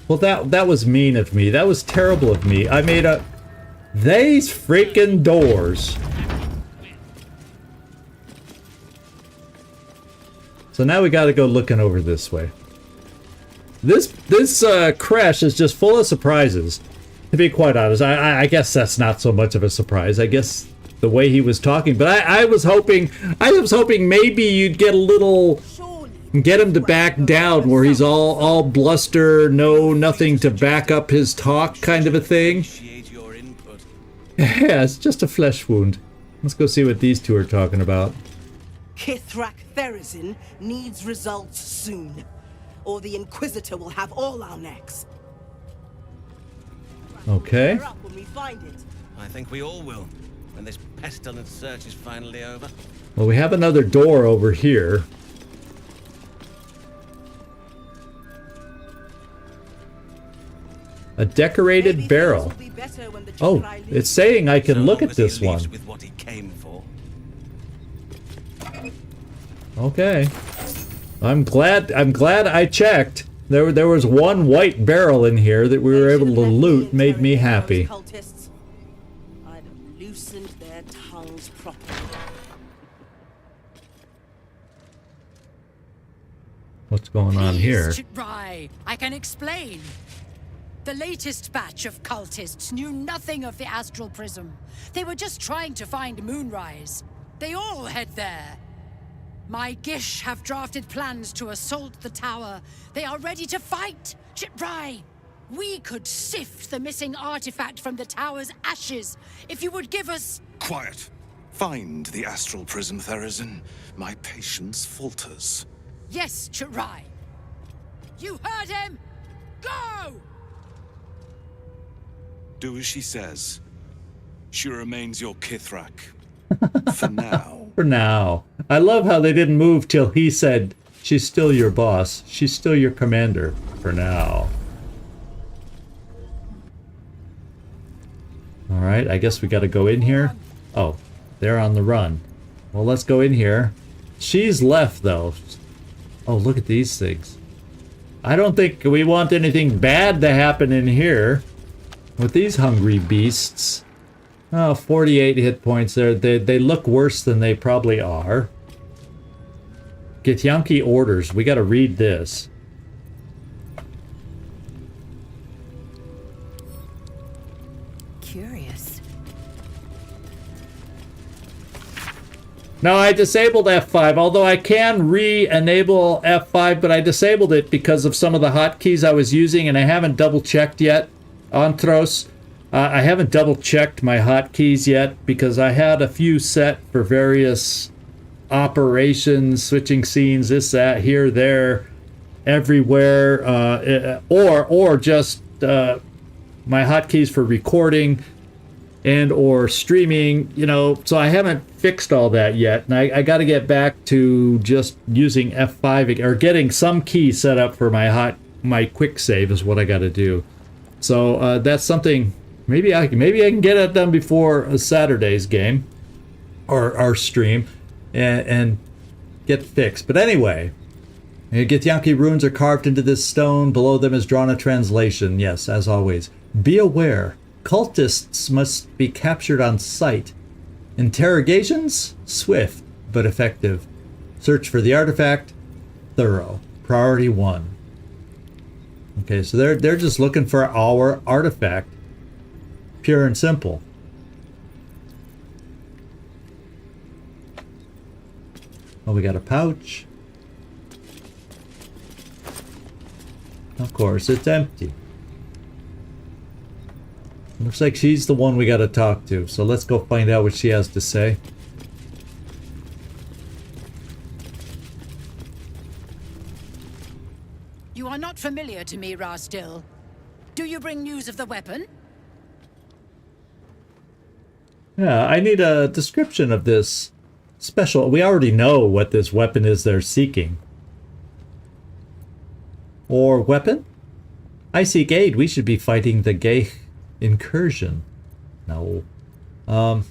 Well, that was mean of me. That was terrible of me. I made a... These freaking doors. So now we gotta go looking over this way. This Creche is just full of surprises. To be quite honest, I guess that's not so much of a surprise. I guess the way he was talking, but I was hoping maybe you'd get a little, get him to back down where he's all bluster, nothing to back up his talk kind of a thing. Yeah, it's just a flesh wound. Let's go see what these two are talking about. Githyanki Creche needs results soon, or the Inquisitor will have all our necks. Okay. When we find it. I think we all will, when this pestilent search is finally over. Well, we have another door over here. A decorated barrel. Oh, it's saying I can look at this one. With what he came for. Okay. I'm glad I checked. There was one white barrel in here that we were able to loot. Made me happy. I'd have loosened their tongues properly. What's going on here? Right, I can explain. The latest batch of cultists knew nothing of the astral prism. They were just trying to find Moonrise. They all head there. My Gish have drafted plans to assault the tower. They are ready to fight. Chitrai, we could sift the missing artifact from the tower's ashes if you would give us... Quiet. Find the astral prism, Therazin. My patience falters. Yes, Chitrai. You heard him! Go! Do as she says. She remains your Githyanki. For now. For now. I love how they didn't move till he said, she's still your boss. She's still your commander. For now. Alright, I guess we gotta go in here. Oh, they're on the run. Well, let's go in here. She's left, though. Oh, look at these things. I don't think we want anything bad to happen in here. With these hungry beasts. Oh, 48 hit points there. They look worse than they probably are. Githyanki orders. We gotta read this. Curious. Now, I disabled F5, although I can re-enable F5, but I disabled it because of some of the hotkeys I was using, and I haven't double-checked yet. Antros. I haven't double-checked my hotkeys yet because I had a few set for various operations, switching scenes, this, that, here, there, everywhere, or just my hotkeys for recording and or streaming, you know, so I haven't fixed all that yet, and I got to get back to just using F5 or getting some key set up for my quick save is what I got to do. So that's something. Maybe I can get it done before Saturday's game or our stream and get fixed. But anyway, Githyanki runes are carved into this stone. Below them is drawn a translation. Yes, as always. Be aware. Cultists must be captured on sight. Interrogations? Swift but effective. Search for the artifact? Thorough. Priority 1. Okay, so they're just looking for our artifact. Pure and simple. Oh, we got a pouch. Of course, it's empty. Looks like she's the one we got to talk to. So let's go find out what she has to say. You are not familiar to me, Rastil. Do you bring news of the weapon? Yeah, I need a description of this special. We already know what this weapon is they're seeking. Or weapon? I seek aid. We should be fighting the gay incursion. No. Oh,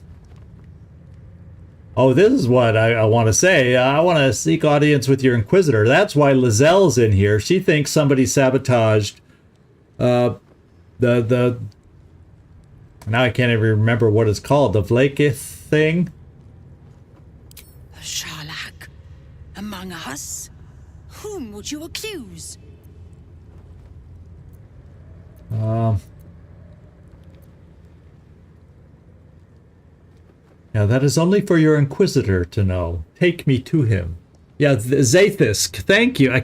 this is what I want to say. I want to seek audience with your Inquisitor. That's why Lae'zel's in here. She thinks somebody sabotaged the now I can't even remember what it's called. The Vlakith thing? A Sharlak among us? Whom would you accuse? Now that is only for your Inquisitor to know. Take me to him. Yeah, Zathisk. Thank you.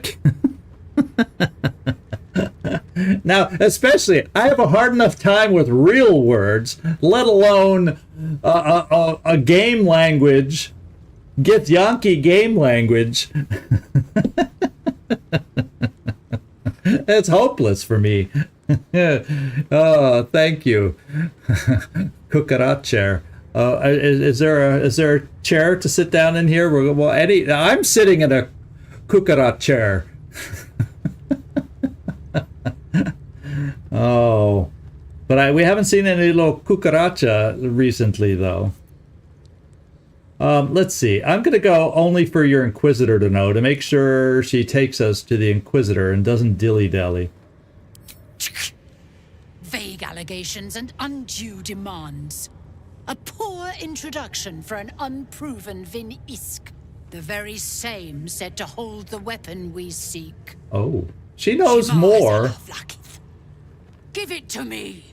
Now, especially, I have a hard enough time with real words, let alone a game language, Githyanki game language. It's hopeless for me. Oh, thank you. Kukarat is there a chair to sit down in here? Well, Eddie, I'm sitting in a Kukarat chair. Oh, but we haven't seen any little cucaracha recently, though. Let's see. I'm going to go only for your Inquisitor to know, to make sure she takes us to the Inquisitor and doesn't dilly-dally. Vague allegations and undue demands. A poor introduction for an unproven Vin Isk. The very same said to hold the weapon we seek. Oh, she knows more. Give it to me.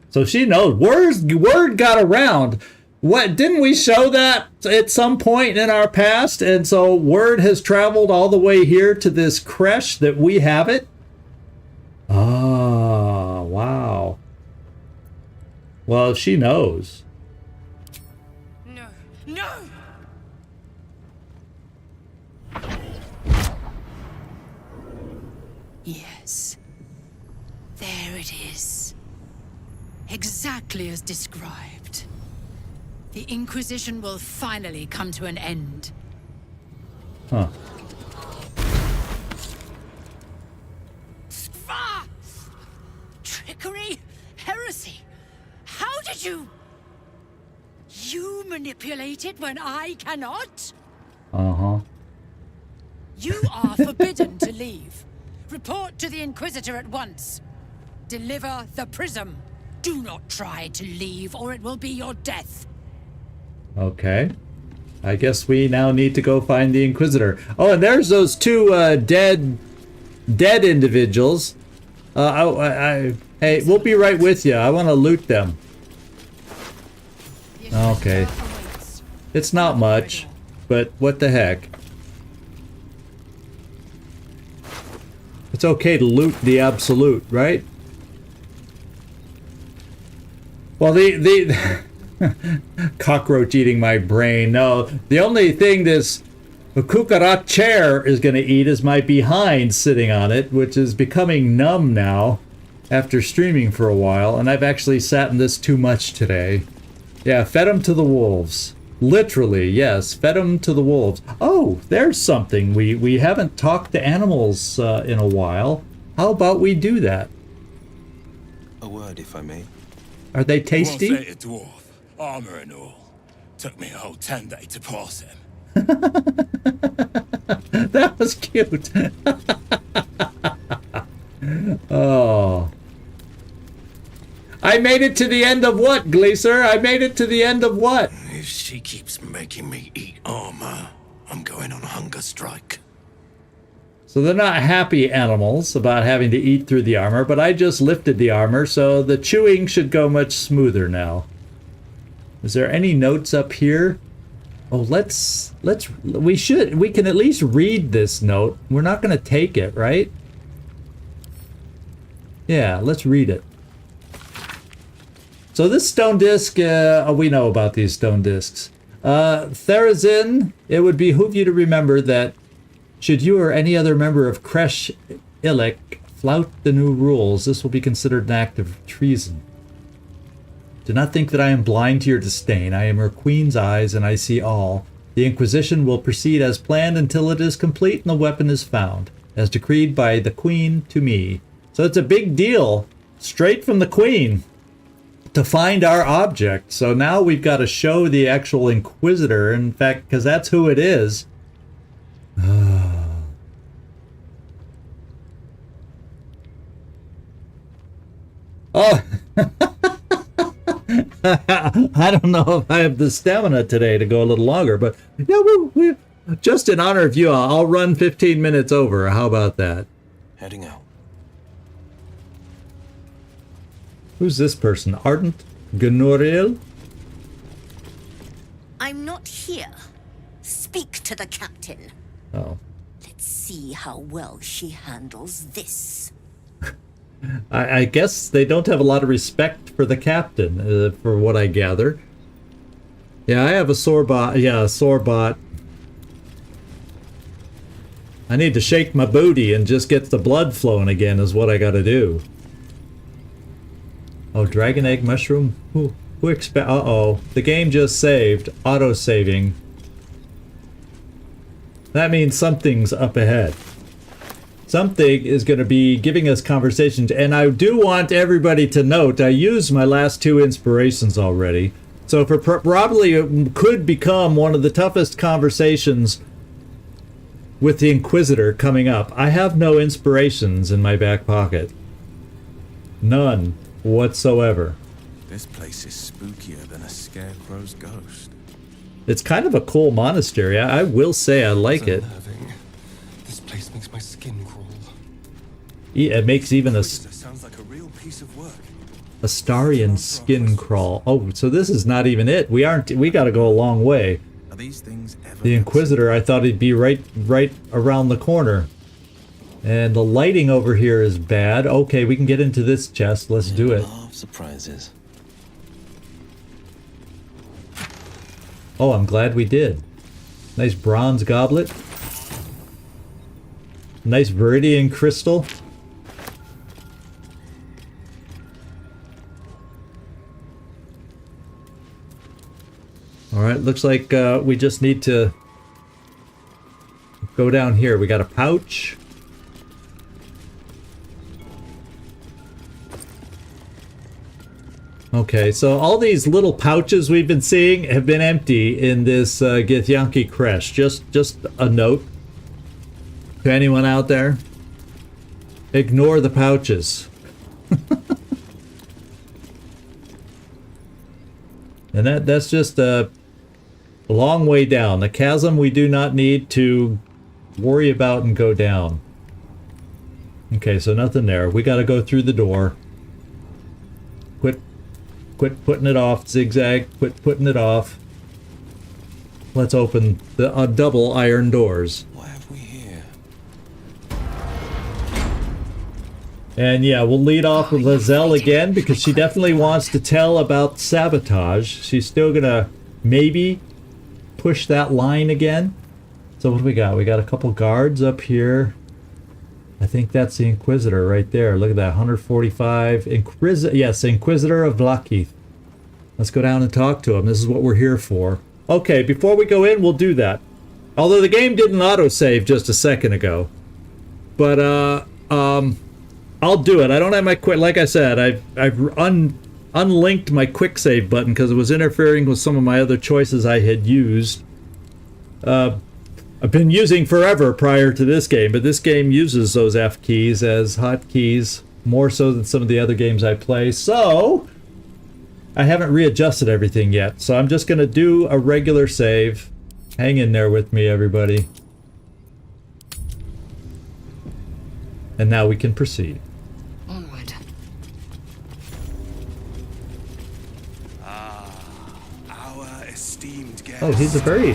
So she knows. Word got around. What, didn't we show that at some point in our past? And so word has traveled all the way here to this creche that we have it? Oh, wow. Well, she knows. No, no! Yes. There it is. Exactly as described. The Inquisition will finally come to an end. Huh. Ah! Trickery? Heresy? How did you... You manipulate it when I cannot? Uh-huh. You are forbidden to leave. Report to the Inquisitor at once. Deliver the prism. Do not try to leave, or it will be your death. Okay. I guess we now need to go find the Inquisitor. Oh, and there's those two dead individuals. Hey, we'll be right with you. I want to loot them. Okay. It's not much, but what the heck. It's okay to loot the absolute, right? Well, the cockroach eating my brain. No, the only thing this Kukarat chair is going to eat is my behind sitting on it, which is becoming numb now after streaming for a while, and I've actually sat in this too much today. Yeah, fed them to the wolves. Literally, yes, fed them to the wolves. Oh, there's something. We haven't talked to animals in a while. How about we do that? A word, if I may. Are they tasty? Once ate a dwarf, armor and all. Took me a whole 10 days to pass him. That was cute. Oh. I made it to the end of what, Gleaser? I made it to the end of what? If she keeps making me eat armor, I'm going on a hunger strike. So they're not happy animals about having to eat through the armor, but I just lifted the armor, so the chewing should go much smoother now. Is there any notes up here? Oh, we can at least read this note. We're not going to take it, right? Yeah, let's read it. So this stone disc, we know about these stone discs. Therazin, it would behoove you to remember that should you or any other member of Creche Illic flout the new rules, this will be considered an act of treason. Do not think that I am blind to your disdain. I am her queen's eyes, and I see all. The Inquisition will proceed as planned until it is complete and the weapon is found, as decreed by the queen to me. So it's a big deal, straight from the queen, to find our object. So now we've got to show the actual Inquisitor, in fact, because that's who it is. Oh, I don't know if I have the stamina today to go a little longer, but yeah, we just in honor of you, I'll run 15 minutes over. How about that? Heading out. Who's this person? Ardent Gunoriel? I'm not here. Speak to the captain. Oh. Let's see how well she handles this. I guess they don't have a lot of respect for the captain, for what I gather. Yeah, I have a sore bot. Yeah, a sore bot. I need to shake my booty and just get the blood flowing again is what I gotta do. Oh, dragon egg mushroom? Who expect? Uh-oh. The game just saved. Auto-saving. That means something's up ahead. Something is going to be giving us conversations, and I do want everybody to note I used my last 2 inspirations already, so if it probably could become one of the toughest conversations with the Inquisitor coming up. I have no inspirations in my back pocket. None whatsoever. This place is spookier than a scarecrow's ghost. It's kind of a cool monastery. I will say I like it. This place makes my skin crawl. It makes even a Sounds like a real piece of work. Astarian skin crawl. Oh, so this is not even it. We got to go a long way. Are these things ever The Inquisitor, I thought he'd be right around the corner. And the lighting over here is bad. Okay, we can get into this chest. Let's do it. Love surprises. Oh, I'm glad we did. Nice bronze goblet. Nice viridian crystal. Alright, looks like we just need to go down here. We got a pouch. Okay, so all these little pouches we've been seeing have been empty in this Githyanki Creche. Just a note to anyone out there. Ignore the pouches. And that's just a long way down. The chasm we do not need to worry about and go down. Okay, so nothing there. We got to go through the door. Quit putting it off, zigzag. Quit putting it off. Let's open the double iron doors. What have we here? And yeah, we'll lead off with Lae'zel again because she definitely wants to tell about sabotage. She's still gonna maybe push that line again. So what do we got? We got a couple guards up here. I think that's the Inquisitor right there. Look at that, 145. Yes, Inquisitor of Vlaakith. Let's go down and talk to him. This is what we're here for. Okay, before we go in, we'll do that. Although the game didn't autosave just a second ago. But, I'll do it. I don't have my quick... Like I said, I've unlinked my quick save button because it was interfering with some of my other choices I had used. I've been using forever prior to this game, but this game uses those F keys as hotkeys more so than some of the other games I play. So, I haven't readjusted everything yet. So I'm just going to do a regular save. Hang in there with me, everybody. And now we can proceed. Onward. Our esteemed guest. Oh, he's a very...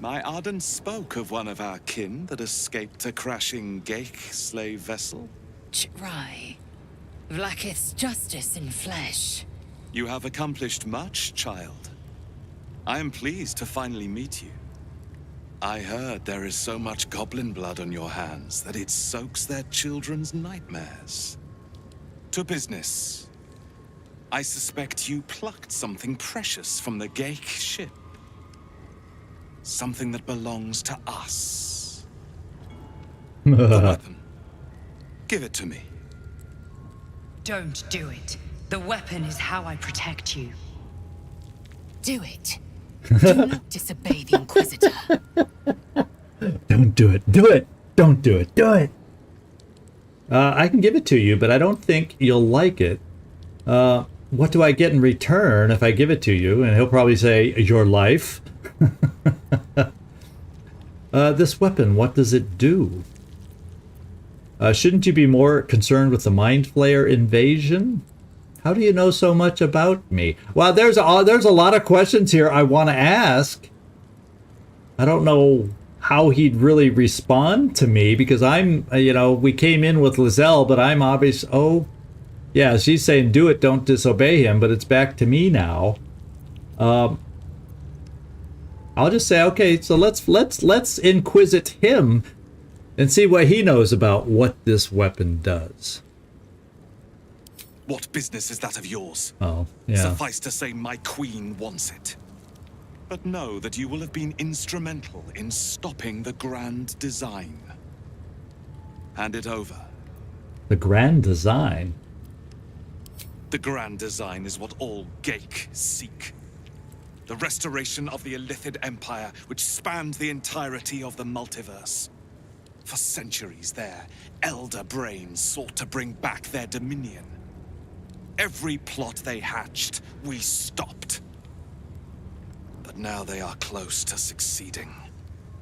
My Arden spoke of one of our kin that escaped a crashing Geich slave vessel. Right. Vlaakith's justice in flesh. You have accomplished much, child. I am pleased to finally meet you. I heard there is so much goblin blood on your hands that it soaks their children's nightmares. To business. I suspect you plucked something precious from the Gake ship. Something that belongs to us. The weapon. Give it to me. Don't do it. The weapon is how I protect you. Do it. Do not disobey the Inquisitor. Don't do it. Do it. Don't do it. Do it. I can give it to you, but I don't think you'll like it. What do I get in return if I give it to you? And he'll probably say, your life. This weapon, what does it do? Shouldn't you be more concerned with the Mind Flayer invasion? How do you know so much about me? Well, there's a lot of questions here I want to ask. I don't know how he'd really respond to me because I'm, we came in with Lae'zel, but I'm obvious. Oh, yeah, she's saying do it, don't disobey him, but it's back to me now. I'll just say, okay, so let's inquisit him and see what he knows about what this weapon does. What business is that of yours? Oh, yeah. Suffice to say, my queen wants it. But know that you will have been instrumental in stopping the grand design. Hand it over. The grand design? The grand design is what all Gake seek. The restoration of the Illithid Empire, which spanned the entirety of the multiverse. For centuries, their elder brains sought to bring back their dominion. Every plot they hatched, we stopped. But now they are close to succeeding.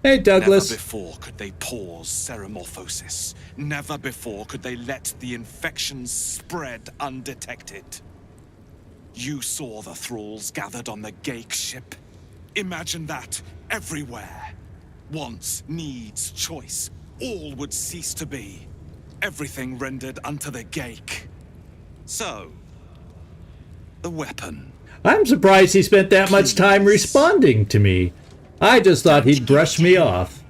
Hey, Douglas. Never before could they pause Ceramorphosis. Never before could they let the infections spread undetected. You saw the thralls gathered on the Gake ship. Imagine that everywhere. Wants, needs, choice. All would cease to be. Everything rendered unto the Gake. So, the weapon. I'm surprised he spent that much time responding to me. I just thought he'd brush me off.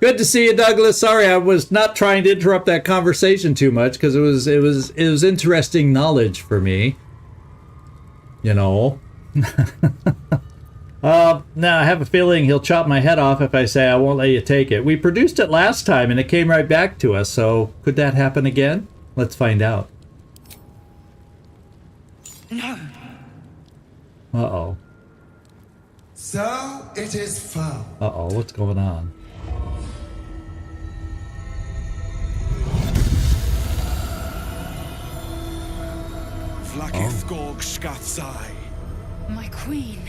Good to see you, Douglas. Sorry, I was not trying to interrupt that conversation too much because it was interesting knowledge for me. Now I have a feeling he'll chop my head off if I say I won't let you take it. We produced it last time and it came right back to us, so could that happen again? Let's find out. No. Uh-oh. So it is found. Uh-oh, what's going on? Vlaakith Gorg Shkathzai. My queen.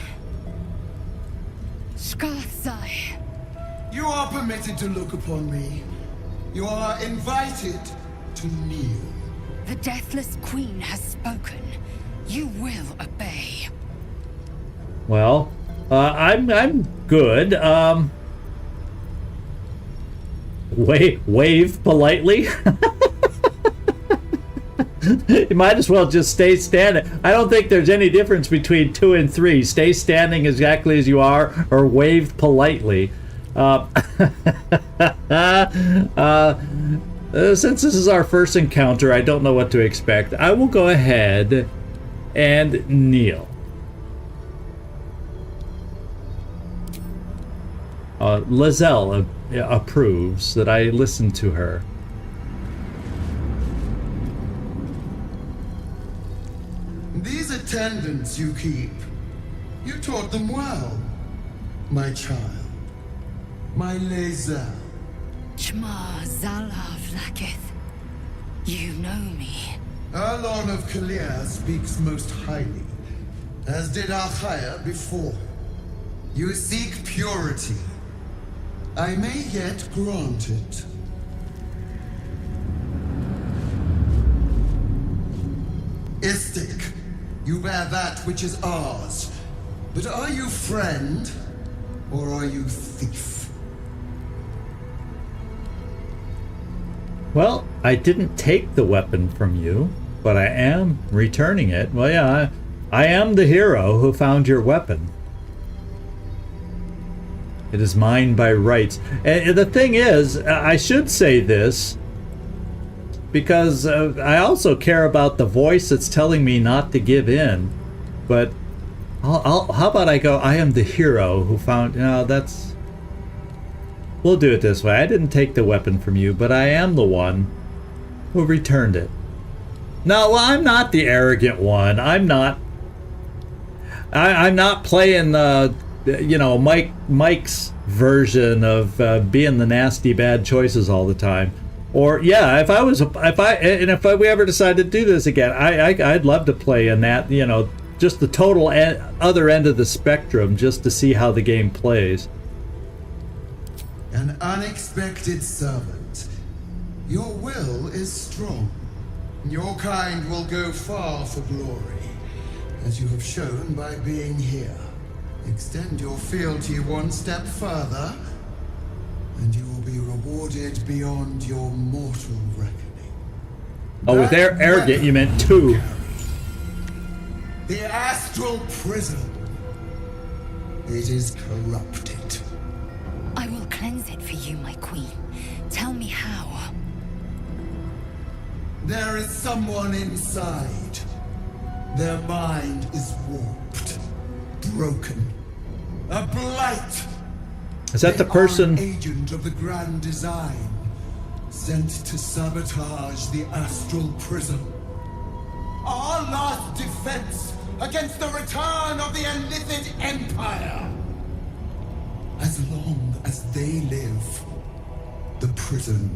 Shkathzai. You are permitted to look upon me. You are invited to kneel. The Deathless Queen has spoken. You will obey. Well, I'm good. Wave politely. You might as well just stay standing. I don't think there's any difference between 2 and 3. Stay standing exactly as you are, or wave politely. Since this is our first encounter, I don't know what to expect. I will go ahead and kneel. Lae'zel approves that I listen to her. These attendants you keep, you taught them well, my child. My Lae'zel. Chma Zala Vlaakith. You know me. Erlon of Kalir speaks most highly, as did Achaya before. You seek purity. I may yet grant it. Istik, you bear that which is ours. But are you friend, or are you thief? Well, I didn't take the weapon from you, but I am returning it. Well, yeah, I am the hero who found your weapon. It is mine by rights. And the thing is, I should say this, because I also care about the voice that's telling me not to give in. But how about I go, I am the hero who found... No, that's... We'll do it this way. I didn't take the weapon from you, but I am the one who returned it. No, well, I'm not the arrogant one. I'm not playing Mike's version of being the nasty bad choices all the time. Or yeah, if we ever decided to do this again, I'd love to play in that, just the total other end of the spectrum, just to see how the game plays. An unexpected servant. Your will is strong. Your kind will go far for glory, as you have shown by being here. Extend your fealty one step further, and you will be rewarded beyond your mortal reckoning. Oh, with arrogant, you meant two. The astral prism. It is corrupted. I will cleanse it for you, my queen. Tell me how. There is someone inside. Their mind is warped, broken, a blight. Is that the person? They are an agent of the grand design, sent to sabotage the astral prism. Our last defense against the return of the Illithid Empire. As long as they live, the prism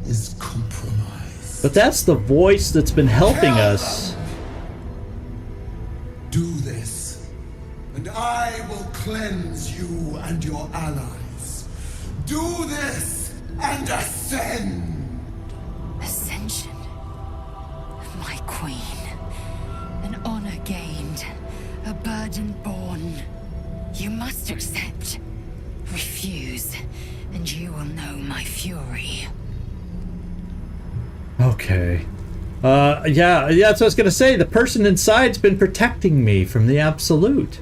is compromised. But that's the voice that's been helping us. Do this, and I will cleanse you and your allies. Do this, and ascend! Ascension. My queen. An honor gained. A burden borne. You must accept. Refuse, and you will know my fury. Okay. Yeah, that's what I was gonna say. The person inside's been protecting me from the absolute.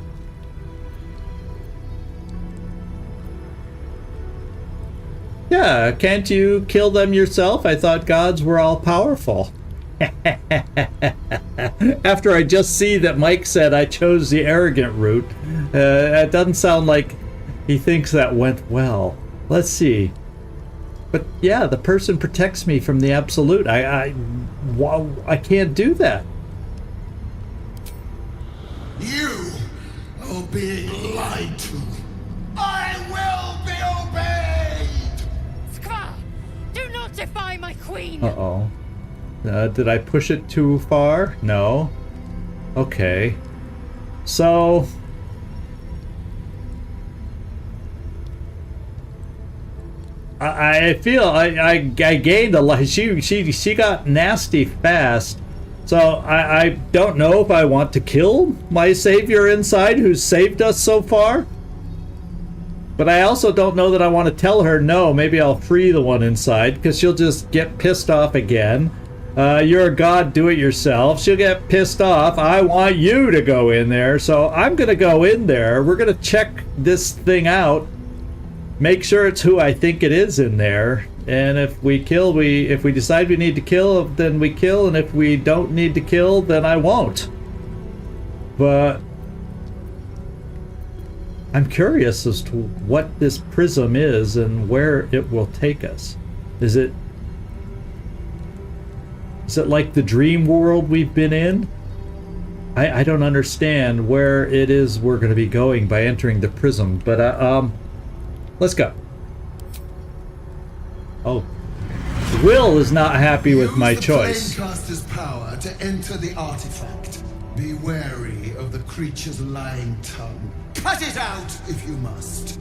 Yeah, can't you kill them yourself? I thought gods were all powerful. After I just see that Mike said I chose the arrogant route, it doesn't sound like he thinks that went well. Let's see. But yeah, the person protects me from the absolute. I can't do that. You are being lied to. I will be obeyed! Skva! Do not defy my queen! Uh-oh. Did I push it too far? No. Okay. So... I feel I gained a lot. She got nasty fast. So I don't know if I want to kill my savior inside who's saved us so far. But I also don't know that I want to tell her no. Maybe I'll free the one inside because she'll just get pissed off again. You're a god, do it yourself. She'll get pissed off. I want you to go in there. So I'm going to go in there. We're going to check this thing out. Make sure it's who I think it is in there. And if we kill, if we decide we need to kill, then we kill. And if we don't need to kill, then I won't. But I'm curious as to what this prism is and where it will take us. Is it like the dream world we've been in? I don't understand where it is we're going to be going by entering the prism. But let's go. Oh. Will is not happy with my choice. Use the Flamecaster's power to enter the artifact. Be wary of the creature's lying tongue. Cut it out if you must.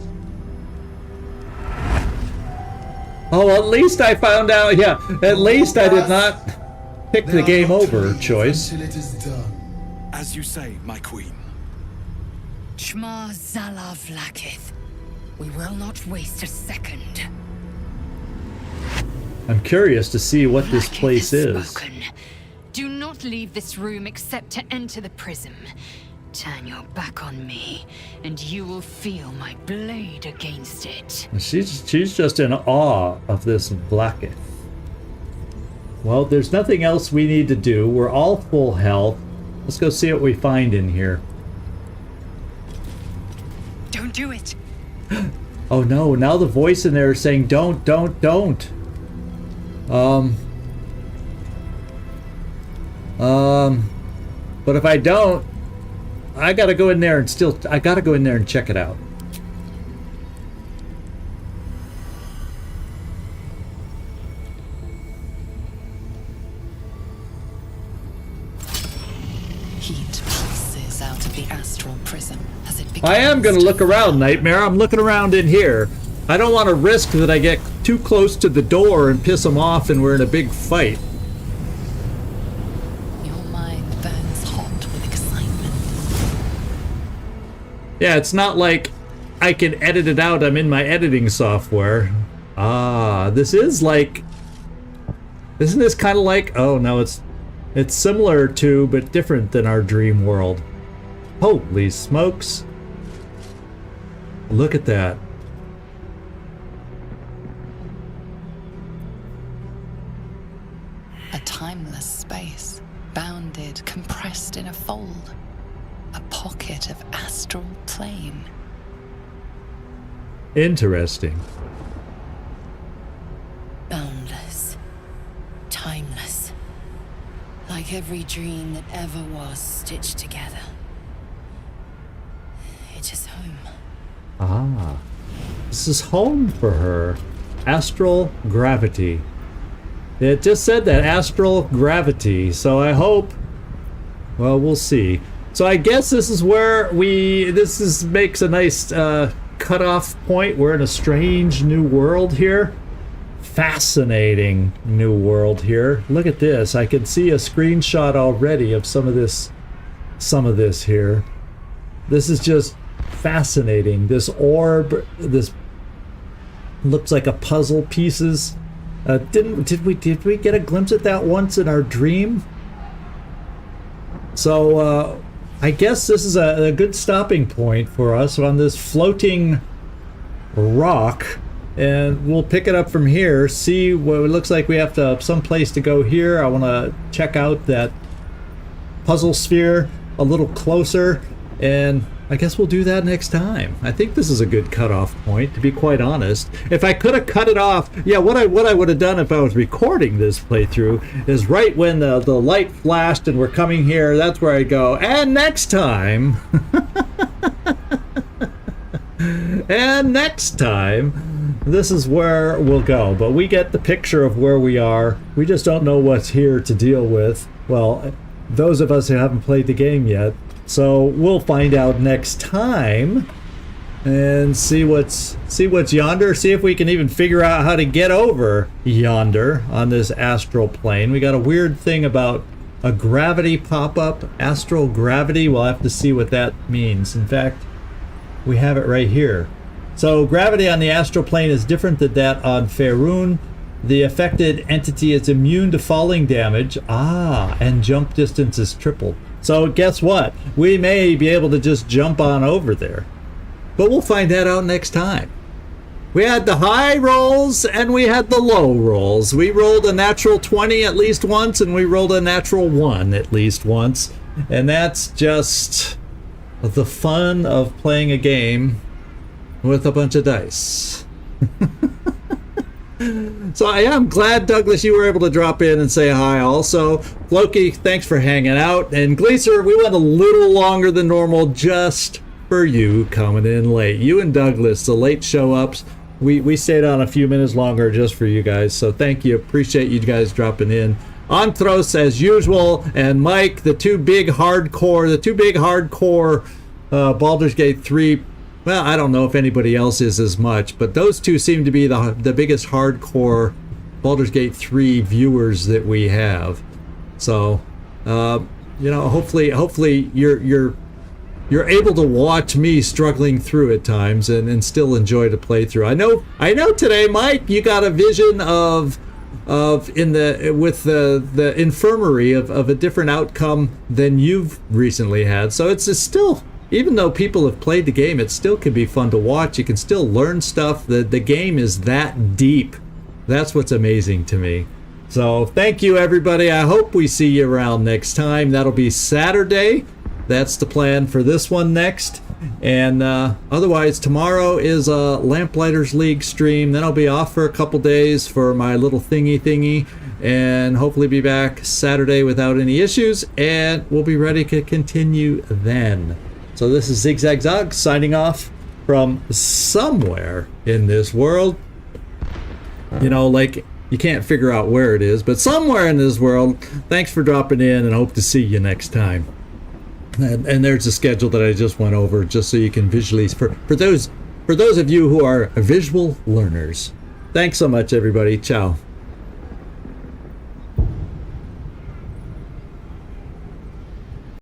Oh, at least I found out. Yeah, at least I did not pick the game over choice. Until it is done. As you say, my queen. Shma Zala Vlakith. We will not waste a second. I'm curious to see what this Blacketh place has is. spoken. Do not leave this room except to enter the prism. Turn your back on me, and you will feel my blade against it. She's just in awe of this Blacketh. Well, there's nothing else we need to do. We're all full health. Let's go see what we find in here. Don't do it. Oh no, now the voice in there is saying don't. But if I don't, I gotta go in there and check it out. Heat pieces out of the astral prism as it begins. I am gonna look around, Nightmare. I'm looking around in here. I don't want to risk that I get too close to the door and piss them off and we're in a big fight. Your mind burns hot with excitement. Yeah, it's not like I can edit it out. I'm in my editing software. Ah, this is like... Isn't this kind of like... Oh, no, it's similar to, but different than our dream world. Holy smokes. Look at that. A timeless space, bounded, compressed in a fold. A pocket of astral plane. Interesting. Boundless. Timeless. Like every dream that ever was stitched together. It is home. Ah. This is home for her. Astral gravity. It just said that, astral gravity, so I hope... Well, we'll see. So I guess this is where makes a nice cutoff point. We're in a strange new world here. Fascinating new world here. Look at this. I can see a screenshot already of some of this here. This is just fascinating. This orb, this looks like a puzzle pieces. Did we get a glimpse at that once in our dream? So I guess this is a good stopping point for us on this floating rock, and we'll pick it up from here. See what it looks like. We have to some place to go here. I want to check out that puzzle sphere a little closer, and I guess we'll do that next time. I think this is a good cutoff point, to be quite honest. If I could have cut it off, yeah, what I would have done if I was recording this playthrough is right when the light flashed and we're coming here, that's where I go, and next time, and next time, this is where we'll go. But we get the picture of where we are. We just don't know what's here to deal with. Well, those of us who haven't played the game yet. So we'll find out next time and see what's yonder. See if we can even figure out how to get over yonder on this astral plane. We got a weird thing about a gravity pop-up, astral gravity. We'll have to see what that means. In fact, we have it right here. So gravity on the astral plane is different than that on Faerun. The affected entity is immune to falling damage. And jump distance is tripled. So guess what? We may be able to just jump on over there. But we'll find that out next time. We had the high rolls and we had the low rolls. We rolled a natural 20 at least once, and we rolled a natural 1 at least once. And that's just the fun of playing a game with a bunch of dice. So I'm glad, Douglas, you were able to drop in and say hi also. Loki, thanks for hanging out. And Gleaser, we went a little longer than normal just for you coming in late. You and Douglas, the late show ups. We stayed on a few minutes longer just for you guys. So thank you. Appreciate you guys dropping in. Anthros, as usual, and Mike, the two big hardcore Baldur's Gate 3. Well, I don't know if anybody else is as much, but those two seem to be the biggest hardcore Baldur's Gate 3 viewers that we have. So, hopefully you're able to watch me struggling through at times and still enjoy the playthrough. I know today, Mike, you got a vision of with the infirmary of a different outcome than you've recently had. So it's still, even though people have played the game, it still can be fun to watch. You can still learn stuff. The game is that deep. That's what's amazing to me. So thank you, everybody. I hope we see you around next time. That'll be Saturday. That's the plan for this one next. And otherwise, tomorrow is a Lamplighters League stream. Then I'll be off for a couple days for my little thingy, and hopefully be back Saturday without any issues, and we'll be ready to continue then. So this is Zigzag Zog signing off from somewhere in this world. You know, like, you can't figure out where it is, but somewhere in this world. Thanks for dropping in, and hope to see you next time. And there's a schedule that I just went over, just so you can visually, for those of you who are visual learners. Thanks so much, everybody. Ciao.